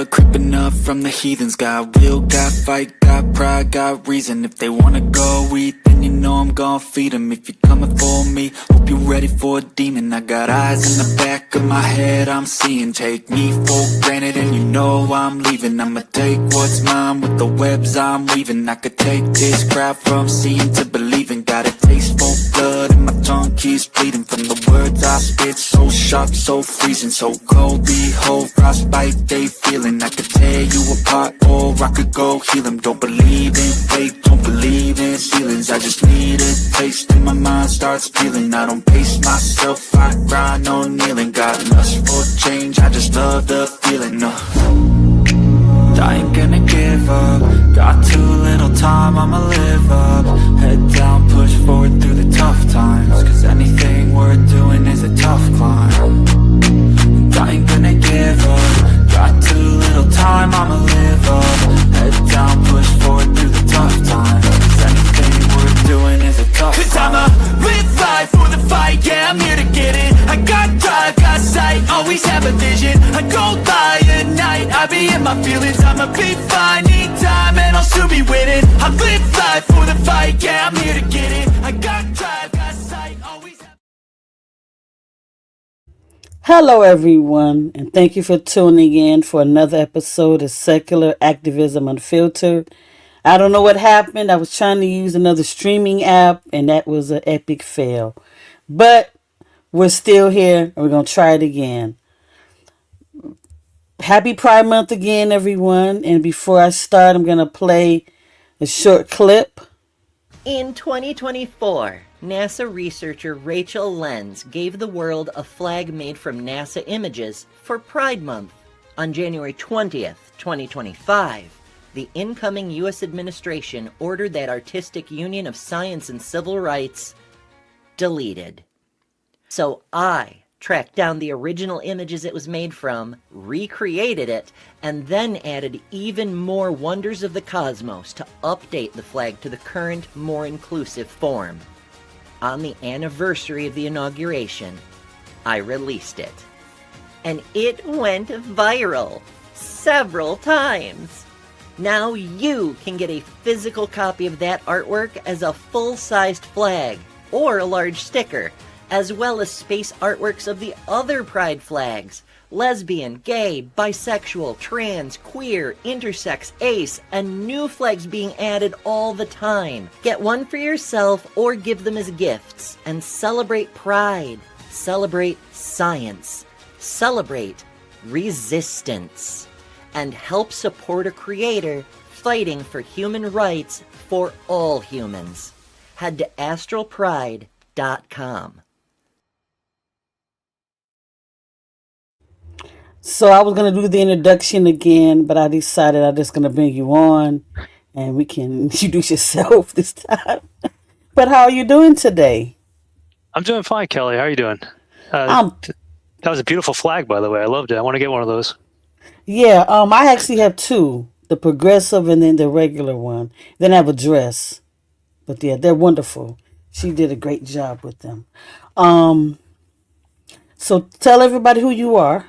blood creeping up from the heathens. Got will, got fight, got pride, got reason. If they wanna go eat, then you know I'm gon' feed them. If you're coming for me, hope you're ready for a demon. I got eyes in the back of my head, I'm seeing. Take me for granted and you know I'm leaving. I'ma take what's mine with the webs I'm weaving. I could take this crowd from seeing to believing. Got a taste for blood and my tongue keeps bleeding. From the words I spit, so sharp, so freezing. So cold, behold, frostbite they feeling. I could tear you apart or I could go heal them. Don't believe in fate, don't believe in ceilings. I just need a taste and my mind starts feeling. I don't pace myself, I grind on kneeling. Got lust for change, I just love the feeling. I ain't gonna give up. Got too little time, I'ma live up. Head down, push forward through the tough times. Cause anything worth doing is a tough climb. And I ain't gonna give up. Got too little time, I'ma live up. Head down, push forward through the tough times. Cause anything worth doing is a tough climb. Cause I'ma live life for the fight, yeah, I'm here to get it. I got drive, got sight, always have a vision. I go by at night, I be in my feelings. I'ma be fine, need time, and I'll soon be winning. I live life for the fight, yeah, I'm here to get it. I got drive, got sight, always have... Hello everyone, and thank you for tuning in for another episode of Secular Activism Unfiltered. I don't know what happened. I was trying to use another streaming app, and that was an epic fail. But we're still here, and we're going to try it again. Happy Pride Month again, everyone. And before I start, I'm going to play a short clip. In 2024, NASA researcher Rachel Lenz gave the world a flag made from NASA images for Pride Month. On January 20th, 2025, the incoming U.S. administration ordered that Artistic Union of Science and Civil Rights deleted. So I tracked down the original images it was made from, recreated it, and then added even more wonders of the cosmos to update the flag to the current, more inclusive form. On the anniversary of the inauguration, I released it. And it went viral several times. Now you can get a physical copy of that artwork as a full-sized flag or a large sticker, as well as space artworks of the other pride flags: lesbian, gay, bisexual, trans, queer, intersex, ace, and new flags being added all the time. Get one for yourself or give them as gifts and celebrate pride, celebrate science, celebrate resistance, and help support a creator fighting for human rights for all humans. Head to astralpride.com. So I was going to do the introduction again, but I decided I'm just going to bring you on and we can introduce yourself this time. But how are you doing today? I'm doing fine, Kelly. How are you doing? Um, That was a beautiful flag, by the way. I loved it. I want to get one of those. Yeah, I actually have two, the progressive and then the regular one. Then I have a dress. But yeah, they're wonderful. She did a great job with them. So tell everybody who you are.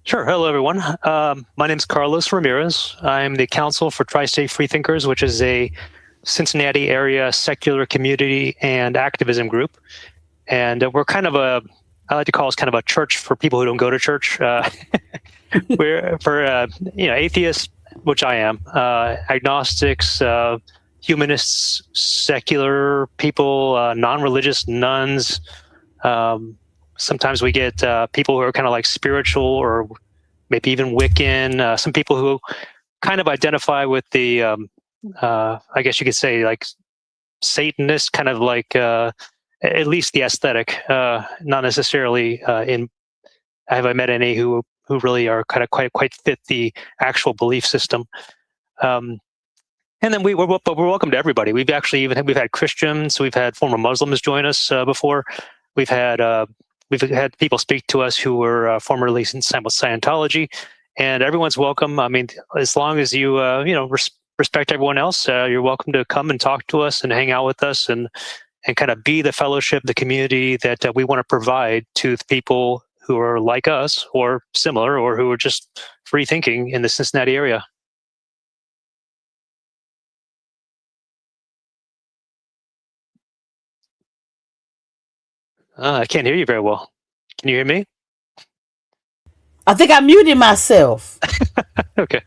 Sure. Hello, everyone. My name is Carlos Ramirez. I'm the Council for Tri-State Freethinkers, which is a Cincinnati area secular community and activism group. And we're kind of I like to call us kind of a church for people who don't go to church. We're for atheists, which I am, agnostics, humanists, secular people, non-religious nuns. Sometimes we get people who are kind of like spiritual or maybe even Wiccan. Some people who kind of identify with the, I guess you could say, like Satanist, kind of like at least the aesthetic. Not necessarily have I met any who really are kind of quite fit the actual belief system. And then we're welcome to everybody. We've had Christians, we've had former Muslims join us before. We've had people speak to us who were formerly in Scientology, and everyone's welcome. I mean, as long as you respect everyone else, you're welcome to come and talk to us and hang out with us and kind of be the fellowship, the community that we want to provide to the people who are like us or similar, or who are just free thinking in the Cincinnati area. I can't hear you very well. Can you hear me? I think I muted myself. Okay.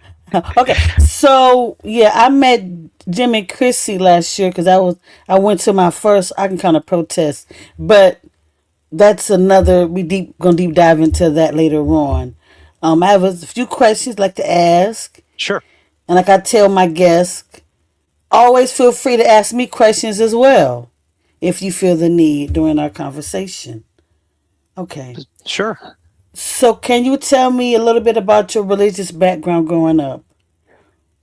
Okay, so yeah, I met Jimmy Chrissy last year because I went to my first I can kind of protest, but that's another gonna deep dive into that later on. I have a few questions I'd like to ask, Sure. and like I tell my guests, always feel free to ask me questions as well if you feel the need during our conversation. Okay, Sure. so can you tell me a little bit about your religious background growing up?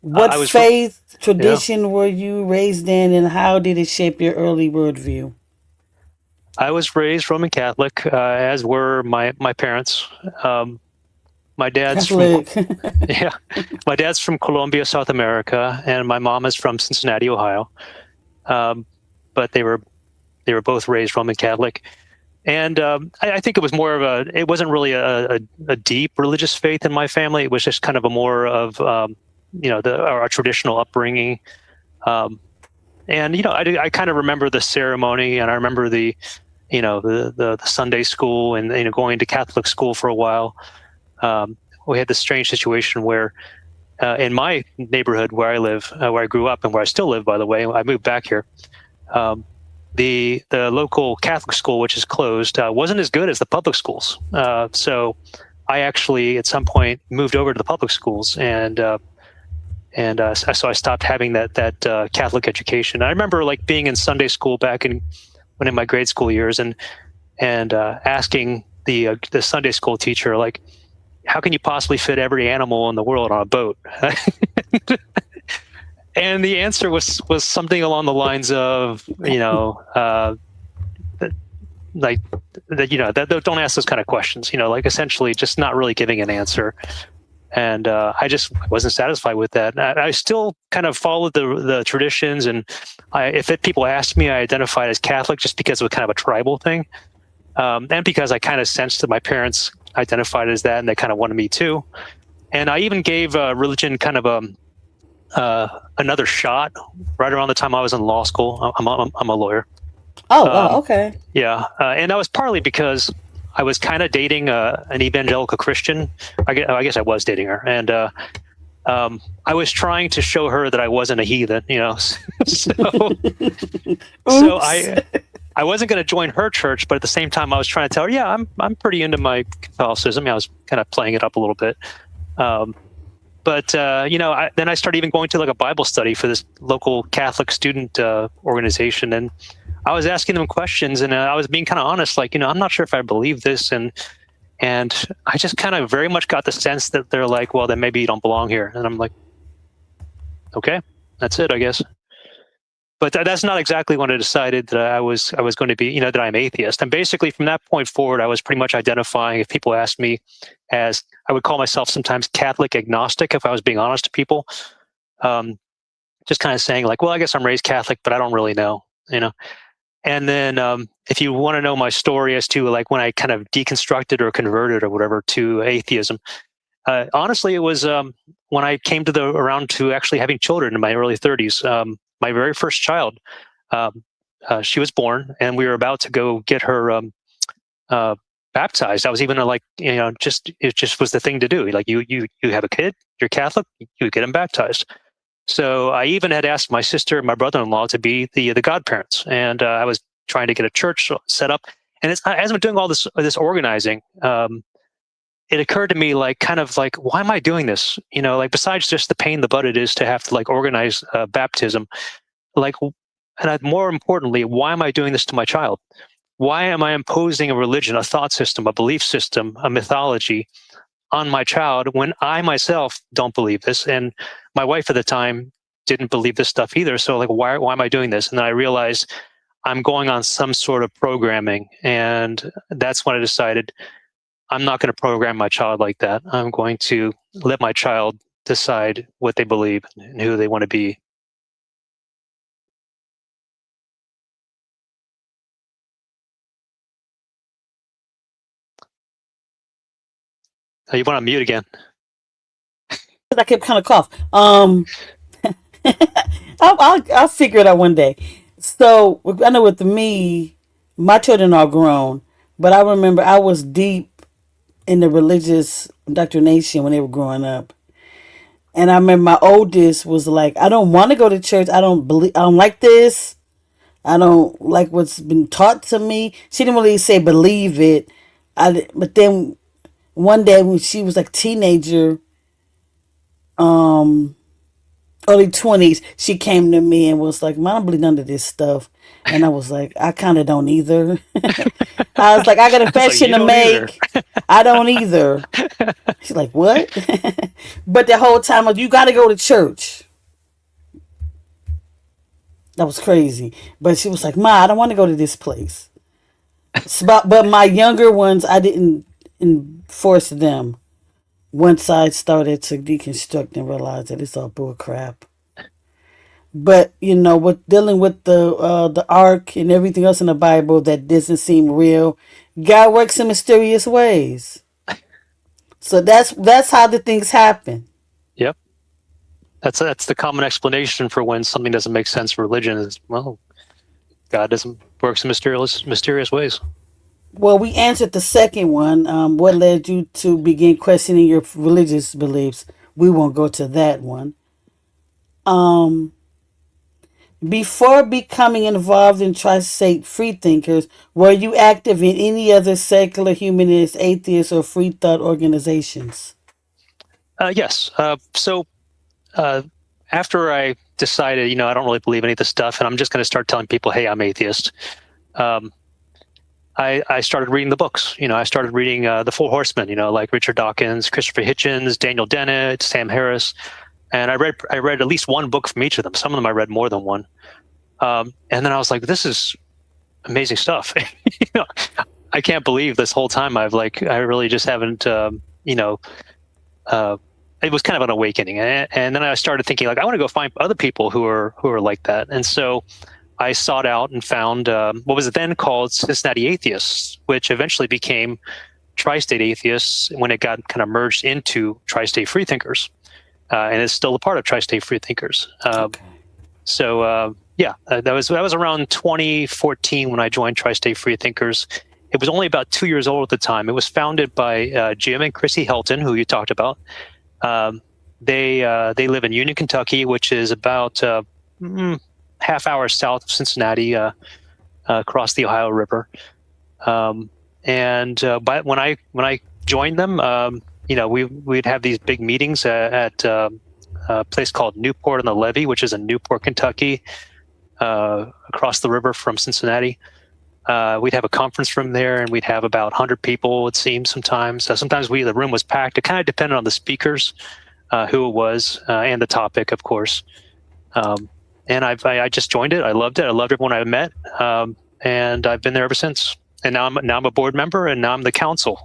What I was, faith yeah, tradition were you raised in, and how did it shape your early worldview? I was raised Roman Catholic, as were my parents. Um, my dad's from, Catholic. yeah, my dad's from Colombia, South America, and my mom is from Cincinnati, Ohio. Um, but they were both raised Roman Catholic. And I think it was more of it wasn't really a deep religious faith in my family. It was just kind of a more of, our traditional upbringing. Um, and, I kind of remember the ceremony, and I remember the Sunday school, and, going to Catholic school for a while. We had this strange situation where in my neighborhood where I live, where I grew up and where I still live, by the way, I moved back here. Um, the local Catholic school, which is closed, wasn't as good as the public schools. So I actually, at some point, moved over to the public schools, and so I stopped having that Catholic education. I remember like being in Sunday school back in my grade school years, and asking the Sunday school teacher, like, how can you possibly fit every animal in the world on a boat? And the answer was something along the lines of, like that don't ask those kind of questions, like essentially just not really giving an answer. And I just wasn't satisfied with that. I still kind of followed the traditions, and people asked me, I identified as Catholic just because it was kind of a tribal thing, and because I kind of sensed that my parents identified as that, and they kind of wanted me too. And I even gave religion kind of another shot right around the time I was in law school. I'm a lawyer. Oh, wow, okay. Yeah, and that was partly because I was kind of dating an evangelical Christian. I guess I was dating her, and I was trying to show her that I wasn't a heathen, so I wasn't going to join her church, but at the same time, I was trying to tell her, yeah, I'm pretty into my Catholicism. I was kind of playing it up a little bit. But then I started even going to like a Bible study for this local Catholic student organization, and I was asking them questions, and I was being kind of honest, like, I'm not sure if I believe this, and I just kind of very much got the sense that they're like, well, then maybe you don't belong here, and I'm like, okay, that's it, I guess. But that's not exactly when I decided that I was going to be, that I'm atheist. And basically from that point forward, I was pretty much identifying, if people asked me, as I would call myself sometimes Catholic agnostic, if I was being honest to people, just kind of saying like, well, I guess I'm raised Catholic, but I don't really know. And then if you want to know my story as to like when I kind of deconstructed or converted or whatever to atheism, honestly, it was when I came around to actually having children in my early 30s. My very first child, she was born, and we were about to go get her baptized. I was even it just was the thing to do. Like you have a kid, you're Catholic, you get him baptized. So I even had asked my sister and my brother-in-law to be the godparents, and I was trying to get a church set up. And as I'm doing all this organizing, it occurred to me, like, kind of like, why am I doing this? Like, besides just the pain in the butt it is to have to like organize baptism, like, more importantly, why am I doing this to my child? Why am I imposing a religion, a thought system, a belief system, a mythology on my child when I myself don't believe this, and my wife at the time didn't believe this stuff either? So like, why am I doing this? And then I realized I'm going on some sort of programming, and that's when I decided I'm not going to program my child like that. I'm going to let my child decide what they believe and who they want to be. You went on mute again. I kept kind of cough. I'll figure it out one day. So I know with me, my children are grown, but I remember I was deep in the religious indoctrination when they were growing up. And I remember my oldest was like, I don't want to go to church. I don't like this. I don't like what's been taught to me. She didn't really say believe it. But then one day when she was like a teenager, um, early 20s, she came to me and was like, "Mom, I don't believe none of this stuff." And I was like, I kind of don't either. I was like, I got a confession to make. I don't either. She's like, what? But the whole time, like, you got to go to church. That was crazy. But she was like, Ma, I don't want to go to this place. But my younger ones, I didn't enforce them. Once I started to deconstruct and realize that it's all bull crap. But with dealing with the ark and everything else in the Bible that doesn't seem real, God works in mysterious ways. So that's how the things happen. Yep. That's the common explanation for when something doesn't make sense for religion is, well, God doesn't works in mysterious ways. Well, we answered the second one. What led you to begin questioning your religious beliefs? We won't go to that one. Before becoming involved in Tri-State Freethinkers, were you active in any other secular, humanist, atheist, or free thought organizations? Yes. So after I decided, I don't really believe any of this stuff, and I'm just going to start telling people, hey, I'm atheist. I started reading the books. I started reading the Four Horsemen. Like Richard Dawkins, Christopher Hitchens, Daniel Dennett, Sam Harris, and I read at least one book from each of them. Some of them I read more than one. And then I was like, this is amazing stuff. I can't believe this whole time I really just haven't. It was kind of an awakening, and then I started thinking, like, I want to go find other people who are like that. And so I sought out and found what was then called Cincinnati Atheists, which eventually became Tri-State Atheists when it got kind of merged into Tri-State Freethinkers, and it's still a part of Tri-State Freethinkers. Okay. So that was around 2014 when I joined Tri-State Freethinkers. It was only about 2 years old at the time. It was founded by Jim and Chrissy Helton, who you talked about. They live in Union, Kentucky, which is about half hour south of Cincinnati, across the Ohio River. But when I joined them, we'd have these big meetings at a place called Newport on the Levee, which is in Newport, Kentucky, across the river from Cincinnati. We'd have a conference room there, and we'd have about 100 people, it seems, sometimes. Sometimes the room was packed. It kind of depended on the speakers, who it was, and the topic, of course. And I just joined it. I loved it. I loved everyone I met, and I've been there ever since. And now I'm a board member, and now I'm the counsel,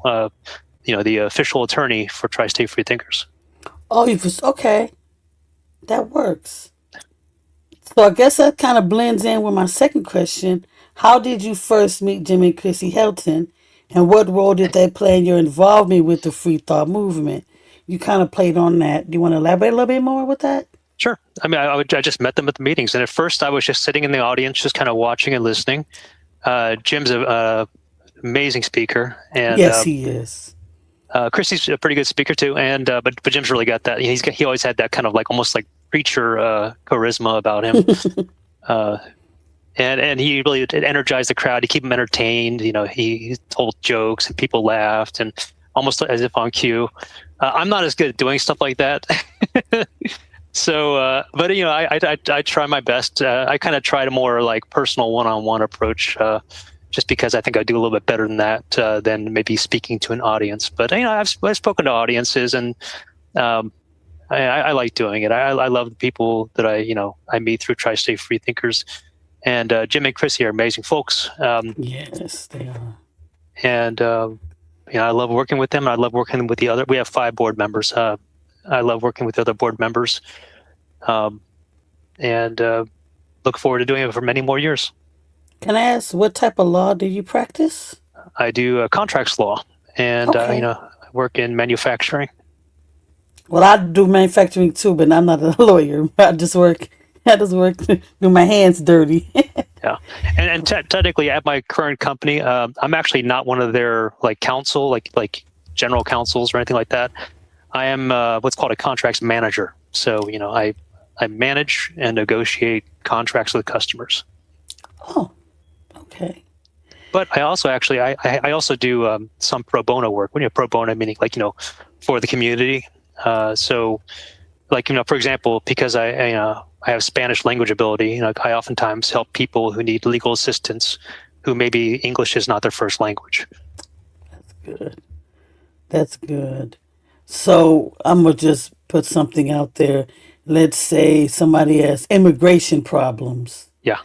the official attorney for Tri-State Freethinkers. Oh, okay. That works. So I guess that kind of blends in with my second question. How did you first meet Jim and Chrissy Helton, and what role did they play in your involvement with the free thought movement? You kind of played on that. Do you want to elaborate a little bit more with that? Sure. I mean, I just met them at the meetings, and at first I was just sitting in the audience, just kind of watching and listening. Jim's an amazing speaker, and yes, he is. Chrissy's a pretty good speaker too, and but Jim's really got that. He always had that kind of almost like preacher charisma about him. And he really energized the crowd. He kept them entertained. He told jokes and people laughed, and almost as if on cue. I'm not as good at doing stuff like that. So, but I try my best. I kind of tried a more personal one-on-one approach, just because I think I do a little bit better than that than maybe speaking to an audience. But I've spoken to audiences, and I like doing it. I love the people that I meet through Tri-State Freethinkers. And Jim and Chrissy are amazing folks. Yes, they are. And I love working with them. I love working with the other. We have 5 board members. I love working with other board members, and look forward to doing it for many more years. Can I ask what type of law do you practice? I do contracts law, and okay. I work in manufacturing. Well, I do manufacturing too, but I'm not a lawyer. I just work, do my hands dirty. Yeah, and technically at my current company, I'm actually not one of their like counsel, like general counsels or anything like that. I am what's called a contracts manager. So I manage and negotiate contracts with customers. Oh, okay. But I also actually I also do some pro bono work. When pro bono meaning like for the community. So like for example, because I have Spanish language ability, I oftentimes help people who need legal assistance, who maybe English is not their first language. That's good. That's good. So I'm gonna just put something out there. Let's say somebody has immigration problems. Yeah.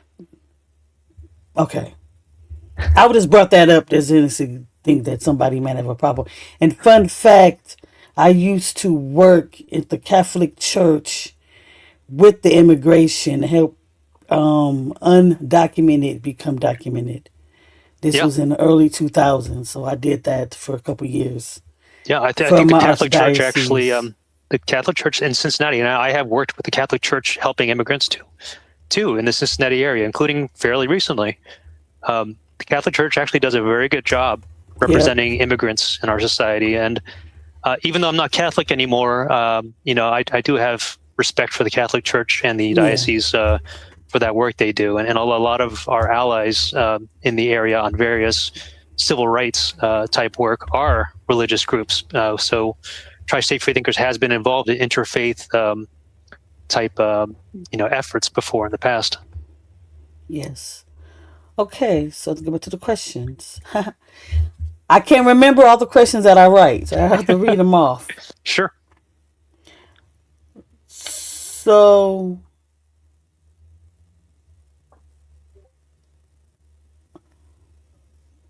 Okay. I would just brought that up. There's anything that somebody might have a problem. And fun fact, I used to work at the Catholic Church with the immigration, help undocumented become documented. This was in the early 2000s, so I did that for a couple years. Yeah, I think the Catholic Church actually, the Catholic Church in Cincinnati, and I have worked with the Catholic Church helping immigrants too in the Cincinnati area, including fairly recently. The Catholic Church actually does a very good job representing immigrants in our society. And even though I'm not Catholic anymore, I do have respect for the Catholic Church and the diocese for that work they do. And a lot of our allies in the area on various civil rights type work are religious groups. So Tri-State Freethinkers has been involved in interfaith type efforts before in the past. Yes. Okay, so let's go back to the questions. I can't remember all the questions that I write, so I have to read them off. Sure. So,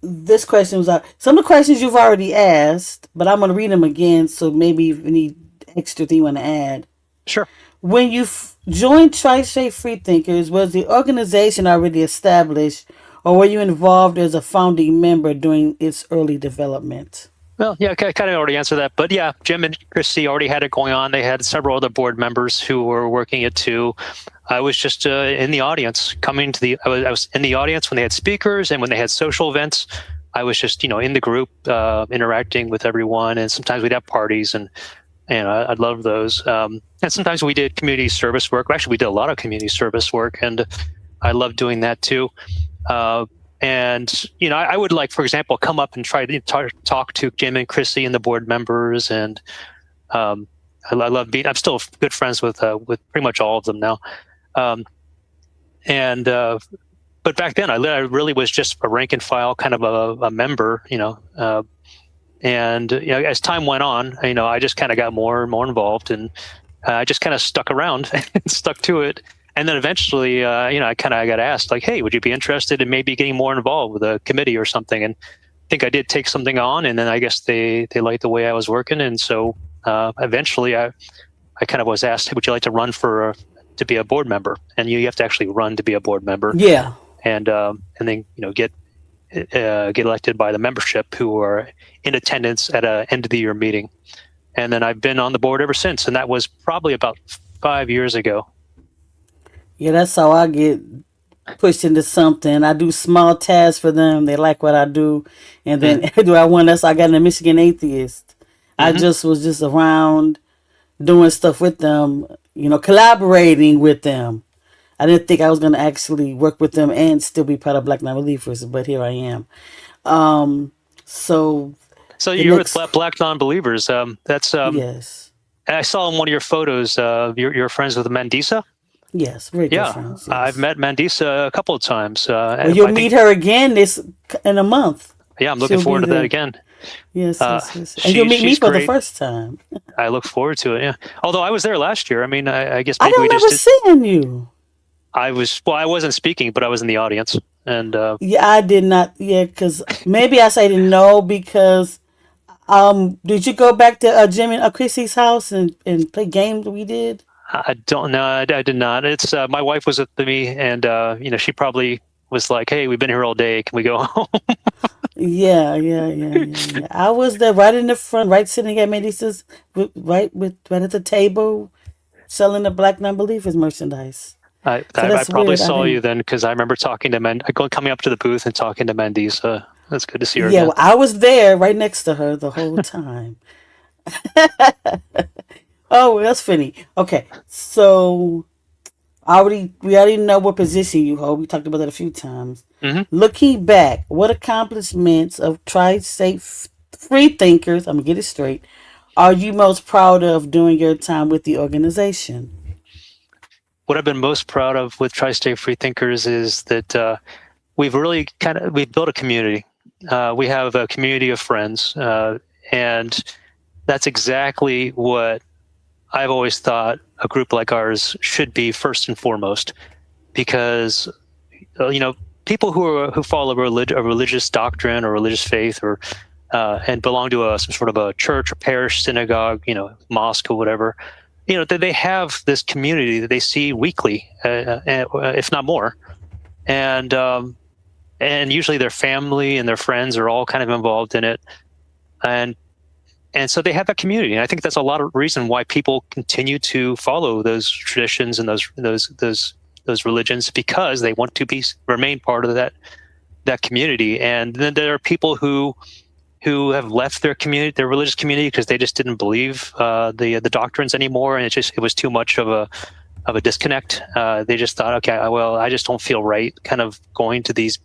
this question was some of the questions you've already asked, but I'm going to read them again, so maybe if you need extra thing you want to add. Sure. When you joined Tri-State Freethinkers, was the organization already established, or were you involved as a founding member during its early development? Well, yeah, I kind of already answered that. But yeah, Jim and Christy already had it going on. They had several other board members who were working it too. I was just in the audience, I was in the audience when they had speakers and when they had social events. I was just, in the group, interacting with everyone. And sometimes we'd have parties and I love those. And sometimes we did community service work. Actually, we did a lot of community service work, and I love doing that too. And I would for example, come up and try to talk to Jim and Chrissy and the board members. And I love I'm still good friends with pretty much all of them now. But back then, I really was just a rank and file kind of a member, and as time went on, I just kind of got more and more involved, and I just kind of stuck around and stuck to it. And then eventually, I kind of got asked, hey, would you be interested in maybe getting more involved with a committee or something? And I think I did take something on, and then I guess they liked the way I was working, and so eventually, I kind of was asked, would you like to run to be a board member? And you have to actually run to be a board member. Yeah. And then get elected by the membership who are in attendance at a end of the year meeting. And then I've been on the board ever since, and that was probably about 5 years ago. Yeah, that's how I get pushed into something. I do small tasks for them. They like what I do. And then do I want us? I got in the Michigan Atheist. I just was around doing stuff with them, collaborating with them. I didn't think I was going to actually work with them and still be part of Black Non-Believers, but here I am. So you're with Black Non-Believers. That's yes. I saw in one of your photos. You're friends with Mandisa. Yes, very good friends. Yes. I've met Mandisa a couple of times. You'll meet her again in a month. Yeah, I'm looking forward to that again. Yes. And you'll meet me for the first time. I look forward to it. Yeah. Although I was there last year. I mean, I guess I don't remember seeing you. I wasn't speaking, but I was in the audience. And I did not. Yeah, because maybe I didn't know because did you go back to Jim and Chrissy's house and play games we did? I don't know. I did not. It's my wife was with me, and she probably was like, "Hey, we've been here all day. Can we go home?" Yeah, yeah, yeah, yeah, yeah. I was there right in the front, right sitting at Melissa's, right at the table, selling the Black Non-Believers merchandise. So I that's probably weird. I saw you didn't. then because I remember talking to coming up to the booth and talking to Mendy. So that's good to see her Yeah, again. well, I was there right next to her the whole time. Oh, well, that's funny. Okay, so we already know what position you hold. We talked about that a few times. Hmm. Looking back, what accomplishments of tri-state free thinkers, I'm gonna get it straight, are you most proud of during your time with the organization? What I've been most proud of with Tri-State Free Thinkers is that we've built a community. We have a community of friends, and that's exactly what I've always thought a group like ours should be first and foremost. Because people who follow a religious doctrine or religious faith or and belong to some sort of a church or parish, synagogue, mosque or whatever, that they have this community that they see weekly, if not more, and usually their family and their friends are all kind of involved in it, and so they have that community, and I think that's a lot of reason why people continue to follow those traditions and those religions, because they want to remain part of that community. And then there are people who have left their religious community, because they just didn't believe the doctrines anymore, and it was too much of a disconnect. They just thought, okay, well, I just don't feel right kind of going to these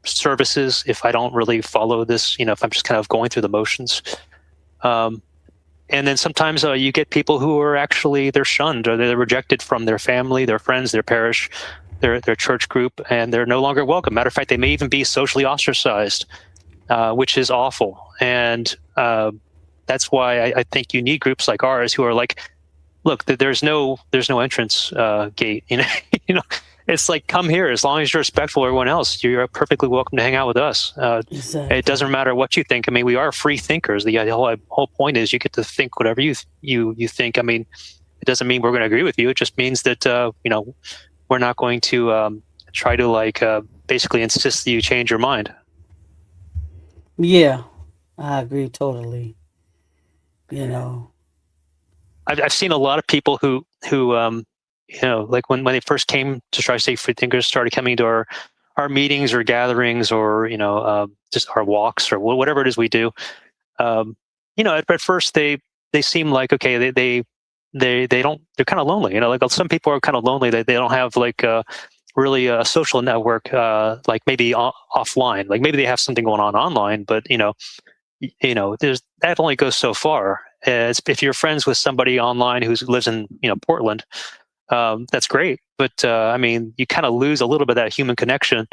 services if I don't really follow this, if I'm just kind of going through the motions. And then sometimes you get people who are actually, they're shunned or they're rejected from their family, their friends, their parish, their church group, and they're no longer welcome. Matter of fact, they may even be socially ostracized, which is awful. And that's why I think you need groups like ours who are like, look, there's no entrance gate. It's like, come here. As long as you're respectful of everyone else, you're perfectly welcome to hang out with us. Exactly. It doesn't matter what you think. I mean, we are free thinkers. The whole point is you get to think whatever you think. I mean, it doesn't mean we're going to agree with you. It just means that we're not going to try to basically insist that you change your mind. Yeah, I agree totally. I've seen a lot of people who like when they first came to Tri-State Free Thinkers, started coming to our meetings or gatherings or just our walks or whatever it is we do. At first they seem like, okay, they don't, they're kind of lonely. Like some people are kind of lonely. They don't have like really a social network, like maybe offline. Like maybe they have something going on online, but that only goes so far. If you're friends with somebody online who lives in Portland, that's great, but I mean, you kind of lose a little bit of that human connection.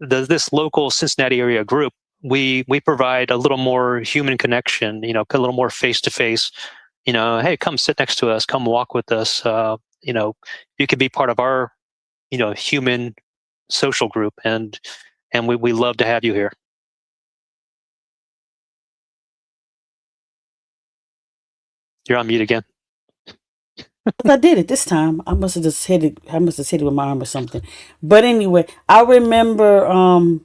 This local Cincinnati area group, we provide a little more human connection, a little more face to face. Hey, come sit next to us, come walk with us. You could be part of our human social group, and we love to have you here. You're on mute again. I did it this time. I must have just hit it. I must have hit it with my arm or something. But anyway, I remember I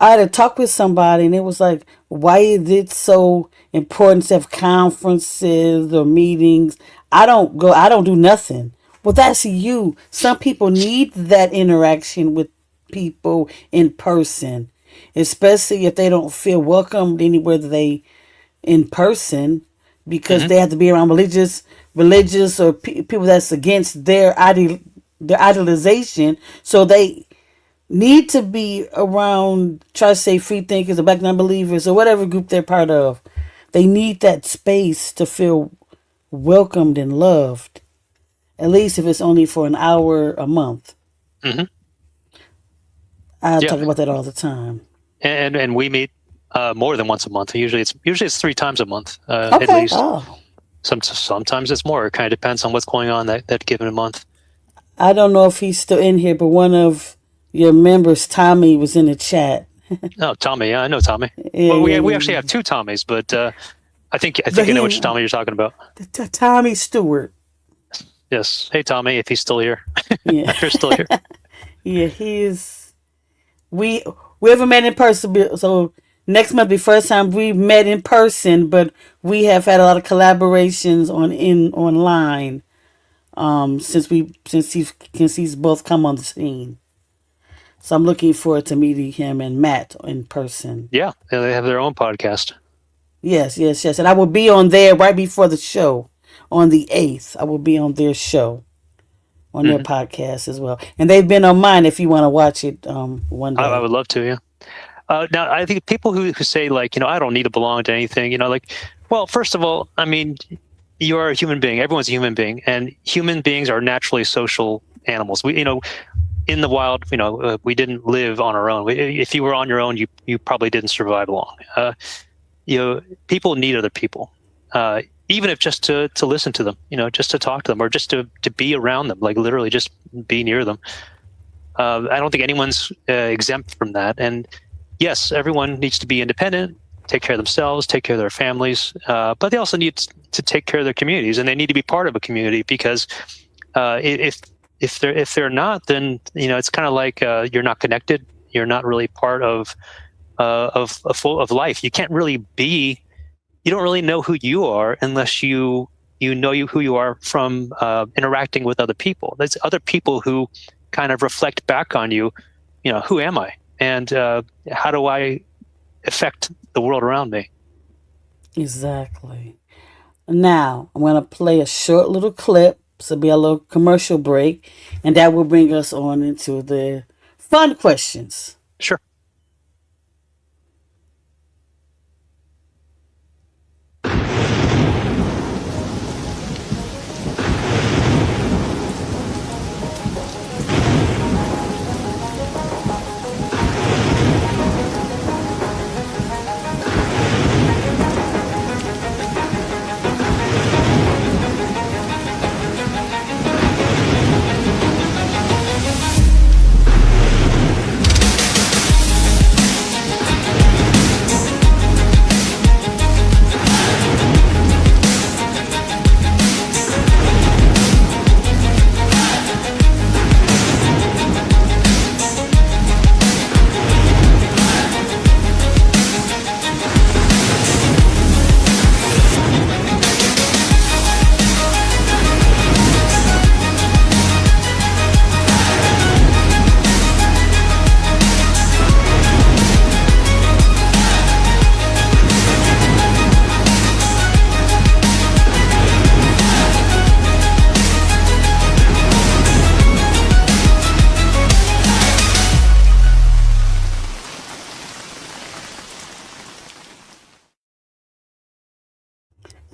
had a talk with somebody, and it was like, why is it so important to have conferences or meetings? I don't go. I don't do nothing. Well, that's you. Some people need that interaction with people in person, especially if they don't feel welcomed anywhere that they in person, because they have to be around religious or people that's against their idealization. So they need to be around, try to say, free thinkers or Black non-believers or whatever group they're part of. They need that space to feel welcomed and loved, at least if it's only for an hour a month. Mm-hmm. I talk about that all the time. And we meet more than once a month. Usually it's 3 times a month, Okay. at least. Oh. Sometimes it's more. It kind of depends on what's going on that given month. I don't know if he's still in here, but one of your members, Tommy, was in the chat. Oh, Tommy. Yeah, I know Tommy. Yeah, well, yeah, we yeah, actually yeah. have 2 Tommies, but I think I know which Tommy you're talking about. Tommy Stewart. Yes. Hey, Tommy, if he's still here. Yeah. If you're still here. Yeah, he's we haven't met in person, so next month be first time we met in person, but we have had a lot of collaborations online since he's both come on the scene. So I'm looking forward to meeting him and Matt in person. Yeah, they have their own podcast. Yes, yes, yes. And I will be on there right before the show on the 8th. I will be on their show, on their podcast as well. And they've been on mine if you want to watch it one day. I would love to, yeah. Now, I think people who say, like, I don't need to belong to anything, like, well, first of all, I mean, you are a human being. Everyone's a human being. And human beings are naturally social animals. We, in the wild, we didn't live on our own. If you were on your own, you probably didn't survive long. People need other people, even if just to listen to them, just to talk to them, or just to be around them, like literally just be near them. I don't think anyone's exempt from that. And yes, everyone needs to be independent, take care of themselves, take care of their families, but they also need to take care of their communities, and they need to be part of a community, because if they're not, then it's kind of like you're not connected. You're not really part of life. You can't really be. You don't really know who you are unless you know who you are from interacting with other people. There's other people who kind of reflect back on you. Who am I, and how do I affect the world around me? Exactly. Now I'm going to play a short little clip. So it'll be a little commercial break, and that will bring us on into the fun questions. Sure.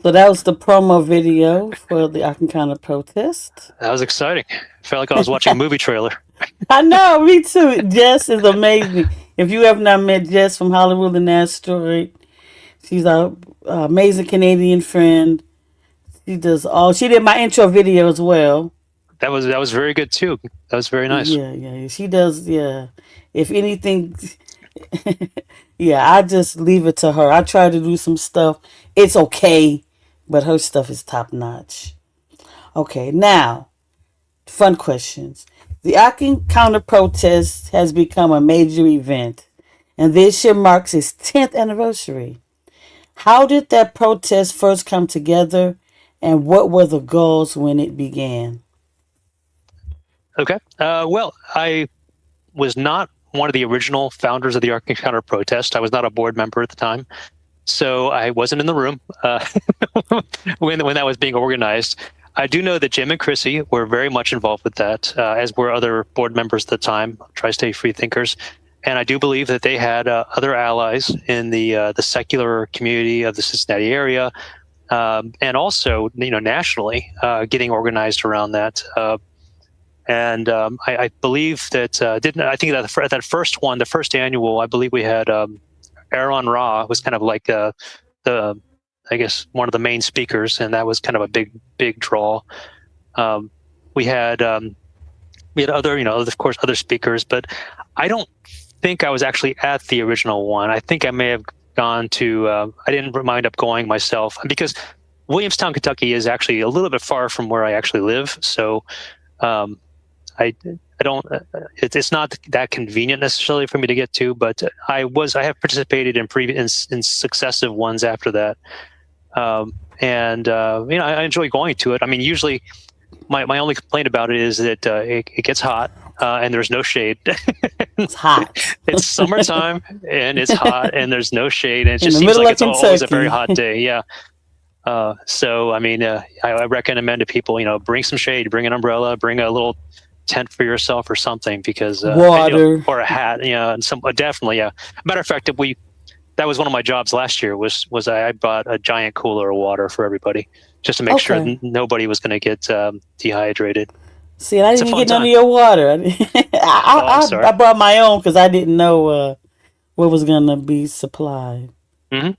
So that was the promo video for the Akinkana protest. That was exciting. I felt like I was watching a movie trailer. I know, me too. Jess is amazing. If you have not met Jess from Hollywood and Asteroid, she's our amazing Canadian friend. She did my intro video as well. That was very good too. That was very nice. Yeah. She does, yeah. If anything, yeah, I just leave it to her. I try to do some stuff. It's okay, but her stuff is top notch. Okay, now, fun questions. The Akin counter protest has become a major event, and this year marks its 10th anniversary. How did that protest first come together, and what were the goals when it began? Okay. Well, I was not one of the original founders of the Akin counter protest. I was not a board member at the time, so I wasn't in the room when that was being organized. I do know that Jim and Chrissy were very much involved with that, as were other board members at the time, Tri-State Freethinkers. And I do believe that they had other allies in the secular community of the Cincinnati area, and also, nationally, getting organized around that. And I believe that that first one, the first annual, I believe we had Aaron Ra was kind of like I guess one of the main speakers, and that was kind of a big draw. We had other, of course, other speakers, but I don't think I was actually at the original one. I think I may have gone to. I didn't wind up going myself, because Williamstown, Kentucky is actually a little bit far from where I actually live. So I don't, it's not that convenient necessarily for me to get to, but I have participated in successive ones after that. I enjoy going to it. I mean, usually my only complaint about it is that it gets hot and there's no shade. It's hot. It's summertime and it's hot and there's no shade. And it just In the seems like it's middle of always a Kentucky. very hot day. Yeah. So, I mean, I recommend to people, bring some shade, bring an umbrella, bring a little tent for yourself or something, because Water. or a hat, and definitely, yeah. Matter of fact, that was one of my jobs last year was I bought a giant cooler of water for everybody just to make sure nobody was going to get dehydrated. See, I didn't get none time. of your water. I brought my own because I didn't know what was going to be supplied. Mm-hmm.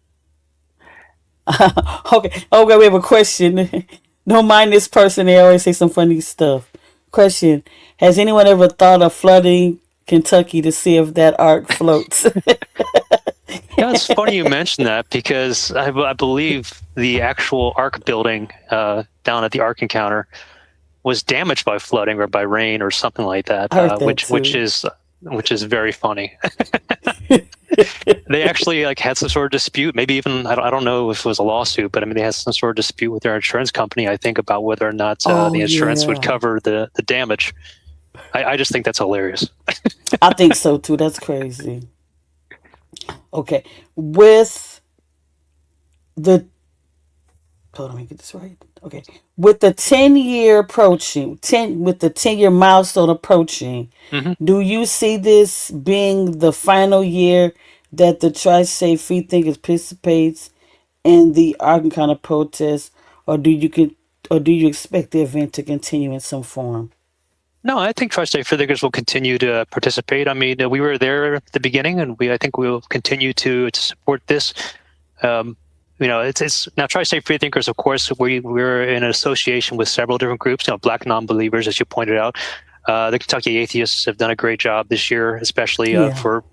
Okay, we have a question. Don't mind this person. They always say some funny stuff. Question: has anyone ever thought of flooding Kentucky to see if that ark floats? Yeah, it's funny you mentioned that, because I believe the actual ark building down at the Ark Encounter was damaged by flooding or by rain or something like that, which is very funny. They actually had some sort of dispute, maybe even I don't know if it was a lawsuit, but I mean they had some sort of dispute with their insurance company, I think, about whether or not the insurance would cover the damage. I just think that's hilarious. I think so too. That's crazy. Okay, with the hold on, let me get this right. Okay, with the 10-year approaching, with the 10-year milestone approaching, do you see this being the final year that the Tri-State Freethinkers participates in the Ark Encounter protest, or do you expect the event to continue in some form? No, I think Tri-State Freethinkers will continue to participate. I mean, we were there at the beginning, and I think we will continue to support this. It's now Tri-State Freethinkers, of course, we're in an association with several different groups, Black non-believers, as you pointed out. The Kentucky Atheists have done a great job this year, especially for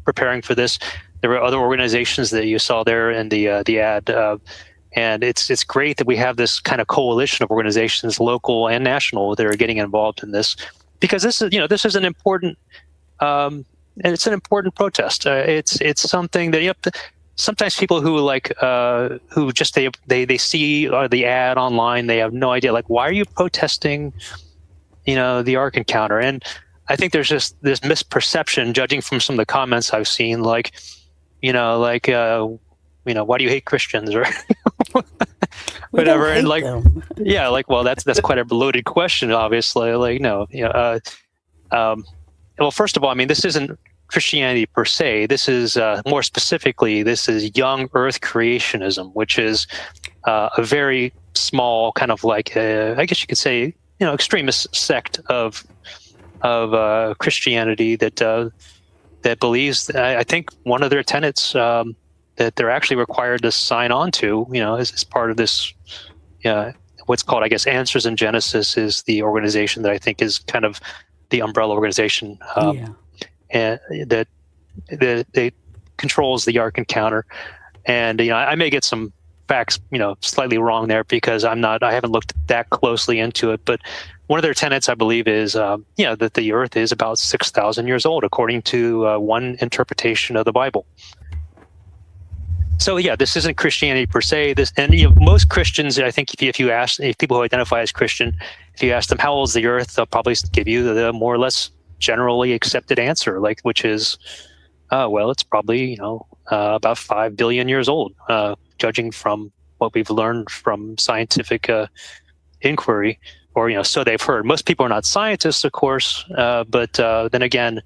preparing for this. There were other organizations that you saw there in the ad, and it's great that we have this kind of coalition of organizations, local and national, that are getting involved in this, because this is an important and it's an important protest. It's something that sometimes people who who just they see the ad online, they have no idea, why are you protesting the Ark Encounter? And I think there's just this misperception, judging from some of the comments I've seen, why do you hate Christians, or whatever? And well, that's quite a loaded question, obviously. Well, first of all, I mean, this isn't Christianity per se. This is more specifically, this is young Earth creationism, which is a very small kind of I guess you could say, extremist sect of Christianity that believes. I think one of their tenets that they're actually required to sign on to, as part of this, what's called, I guess, Answers in Genesis, is the organization that I think is kind of the umbrella organization, and that controls the Ark Encounter. And I may get some facts slightly wrong there, because I haven't looked that closely into it, but one of their tenets, I believe, is that the Earth is about 6,000 years old, according to one interpretation of the Bible. So this isn't Christianity per se. Most Christians, I think, if you ask people who identify as Christian, if you ask them how old is the Earth, they'll probably give you the more or less generally accepted answer, which is, well, it's probably about 5 billion years old, judging from what we've learned from scientific inquiry, or so they've heard. Most people are not scientists, of course, but then again,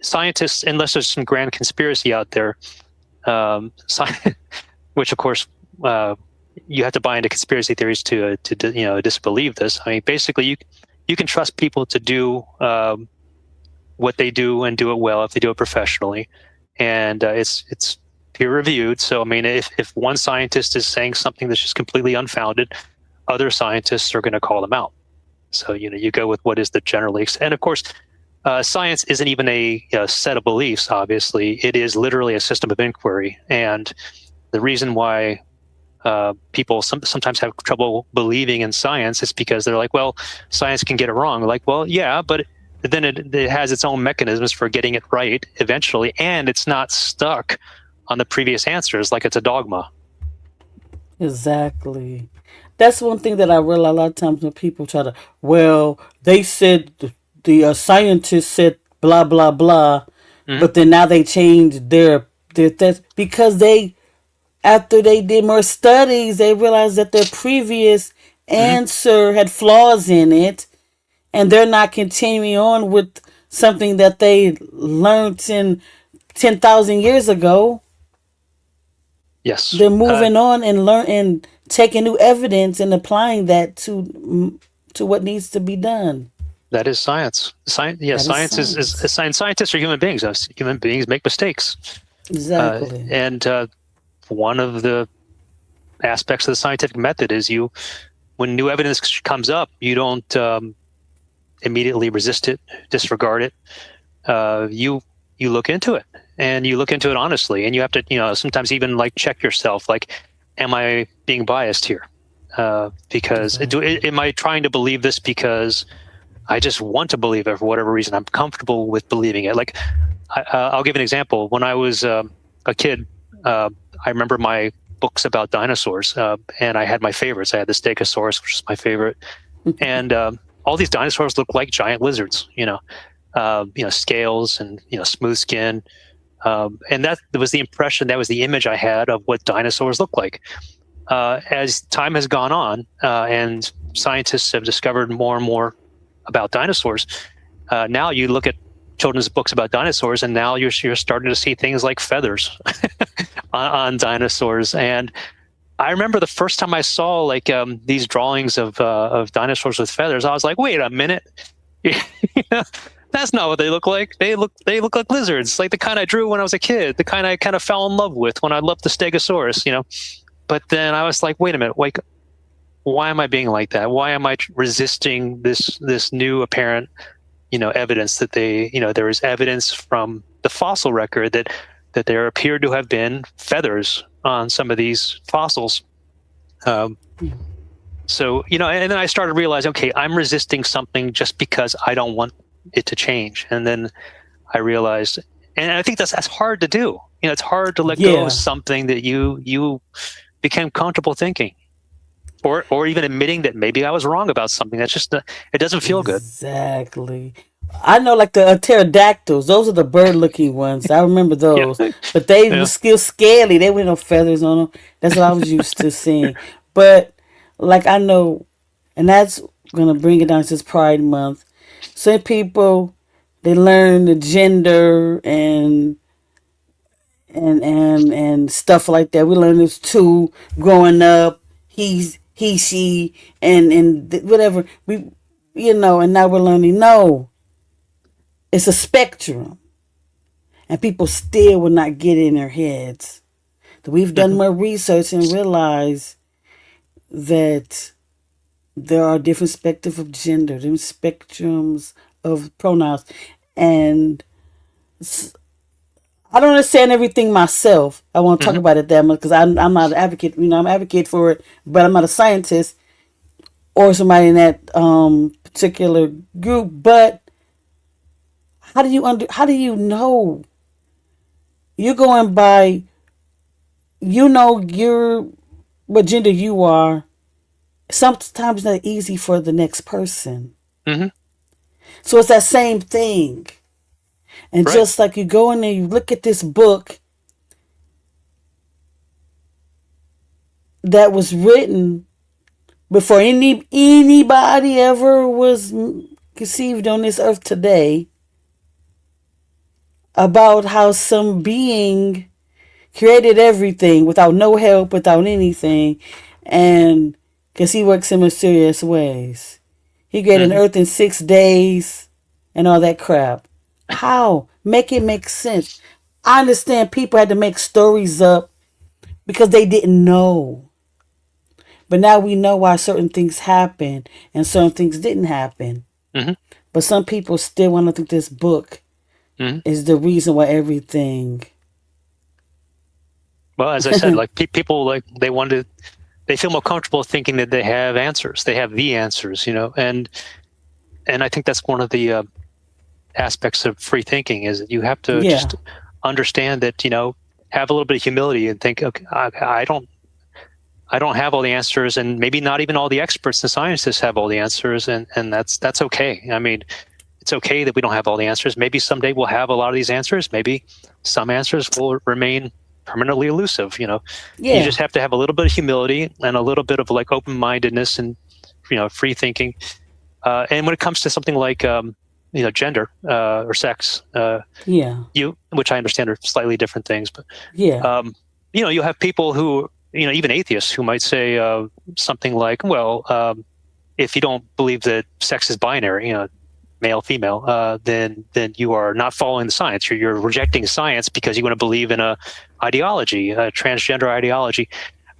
scientists, unless there's some grand conspiracy out there, which of course you have to buy into conspiracy theories to disbelieve this. I mean, basically, you can trust people to do what they do and do it well if they do it professionally, and it's peer reviewed. So I mean, if one scientist is saying something that's just completely unfounded, other scientists are going to call them out. So you go with what is the generally, and of course, science isn't even a set of beliefs. Obviously, it is literally a system of inquiry, and The reason why people sometimes have trouble believing in science is because they're like, well, science can get it wrong. Like, well, yeah, but then it has its own mechanisms for getting it right eventually, and it's not stuck on the previous answers like it's a dogma. Exactly. That's one thing that I realize a lot of times when people try to, well, they said the scientists said blah blah blah, but then now they changed their test because they after they did more studies they realized that their previous answer had flaws in it, and they're not continuing on with something that they learned in 10,000 years ago. Yes. They're moving on and learn and taking new evidence and applying that to what needs to be done. That is science. Science is science. Scientists are human beings. Human beings make mistakes. Exactly. And one of the aspects of the scientific method is when new evidence comes up, you don't immediately resist it, disregard it. You look into it, and you look into it honestly, and you have to, sometimes even like check yourself, like, am I being biased here? Because am I trying to believe this because I just want to believe it for whatever reason? I'm comfortable with believing it. Like, I'll give an example. When I was a kid, I remember my books about dinosaurs, and I had my favorites. I had the Stegosaurus, which is my favorite, and all these dinosaurs look like giant lizards. Scales and smooth skin, and that was the impression. That was the image I had of what dinosaurs look like. As time has gone on, and scientists have discovered more and more about dinosaurs, now you look at children's books about dinosaurs, and now you're starting to see things like feathers on dinosaurs. And I remember the first time I saw like these drawings of dinosaurs with feathers, I was like, wait a minute. That's not what they look like. They look like lizards, like the kind I drew when I was a kid, the kind I kind of fell in love with when I loved the Stegosaurus, But then I was like, wait a minute, like, why am I being like that? Why am I resisting this new apparent, evidence that there is evidence from the fossil record that there appeared to have been feathers on some of these fossils. So, and then I started realizing, okay, I'm resisting something just because I don't want it to change. And then I realized, and I think that's hard to do. It's hard to let go of something that you became comfortable thinking, or even admitting that maybe I was wrong about something. That's just it doesn't feel good. Exactly. I know, like the pterodactyls. Those are the bird-looking ones. I remember those, but they were still scaly. They were no feathers on them. That's what I was used to seeing. But like I know, and that's gonna bring it down to this Pride Month. Some people, they learn the gender and stuff like that. We learned this too growing up. He, she, and whatever. And now we're learning, no, it's a spectrum. And people still will not get in their heads. We've done more research and realized that there are different spectrums of gender, different spectrums of pronouns. And I don't understand everything myself. I won't talk about it that much because I'm not an advocate. I'm an advocate for it, but I'm not a scientist or somebody in that particular group. But how do you know? You're going by, what gender you are. Sometimes it's not easy for the next person. So it's that same thing. And just like you go in there, you look at this book that was written before anybody ever was conceived on this earth today, about how some being created everything without no help, without anything, and because he works in mysterious ways. He created an earth in 6 days and all that crap. How? Make it make sense. I understand people had to make stories up because they didn't know. But now we know why certain things happened and certain things didn't happen. But some people still want to think this book is the reason why everything Well, as I said, like people, like they feel more comfortable thinking that they have answers. They have the answers, and I think that's one of the aspects of free thinking is that you have to just understand that, have a little bit of humility and think, okay, I don't have all the answers, and maybe not even all the experts and scientists have all the answers, and that's okay. I mean, it's okay that we don't have all the answers. Maybe someday we'll have a lot of these answers. Maybe some answers will remain permanently elusive. You just have to have a little bit of humility and a little bit of like open-mindedness and free thinking. And when it comes to something like gender or sex, which I understand are slightly different things, but you'll have people who even atheists who might say something like, well, if you don't believe that sex is binary, male, female, then you are not following the science. You're rejecting science because you want to believe in a ideology, a transgender ideology.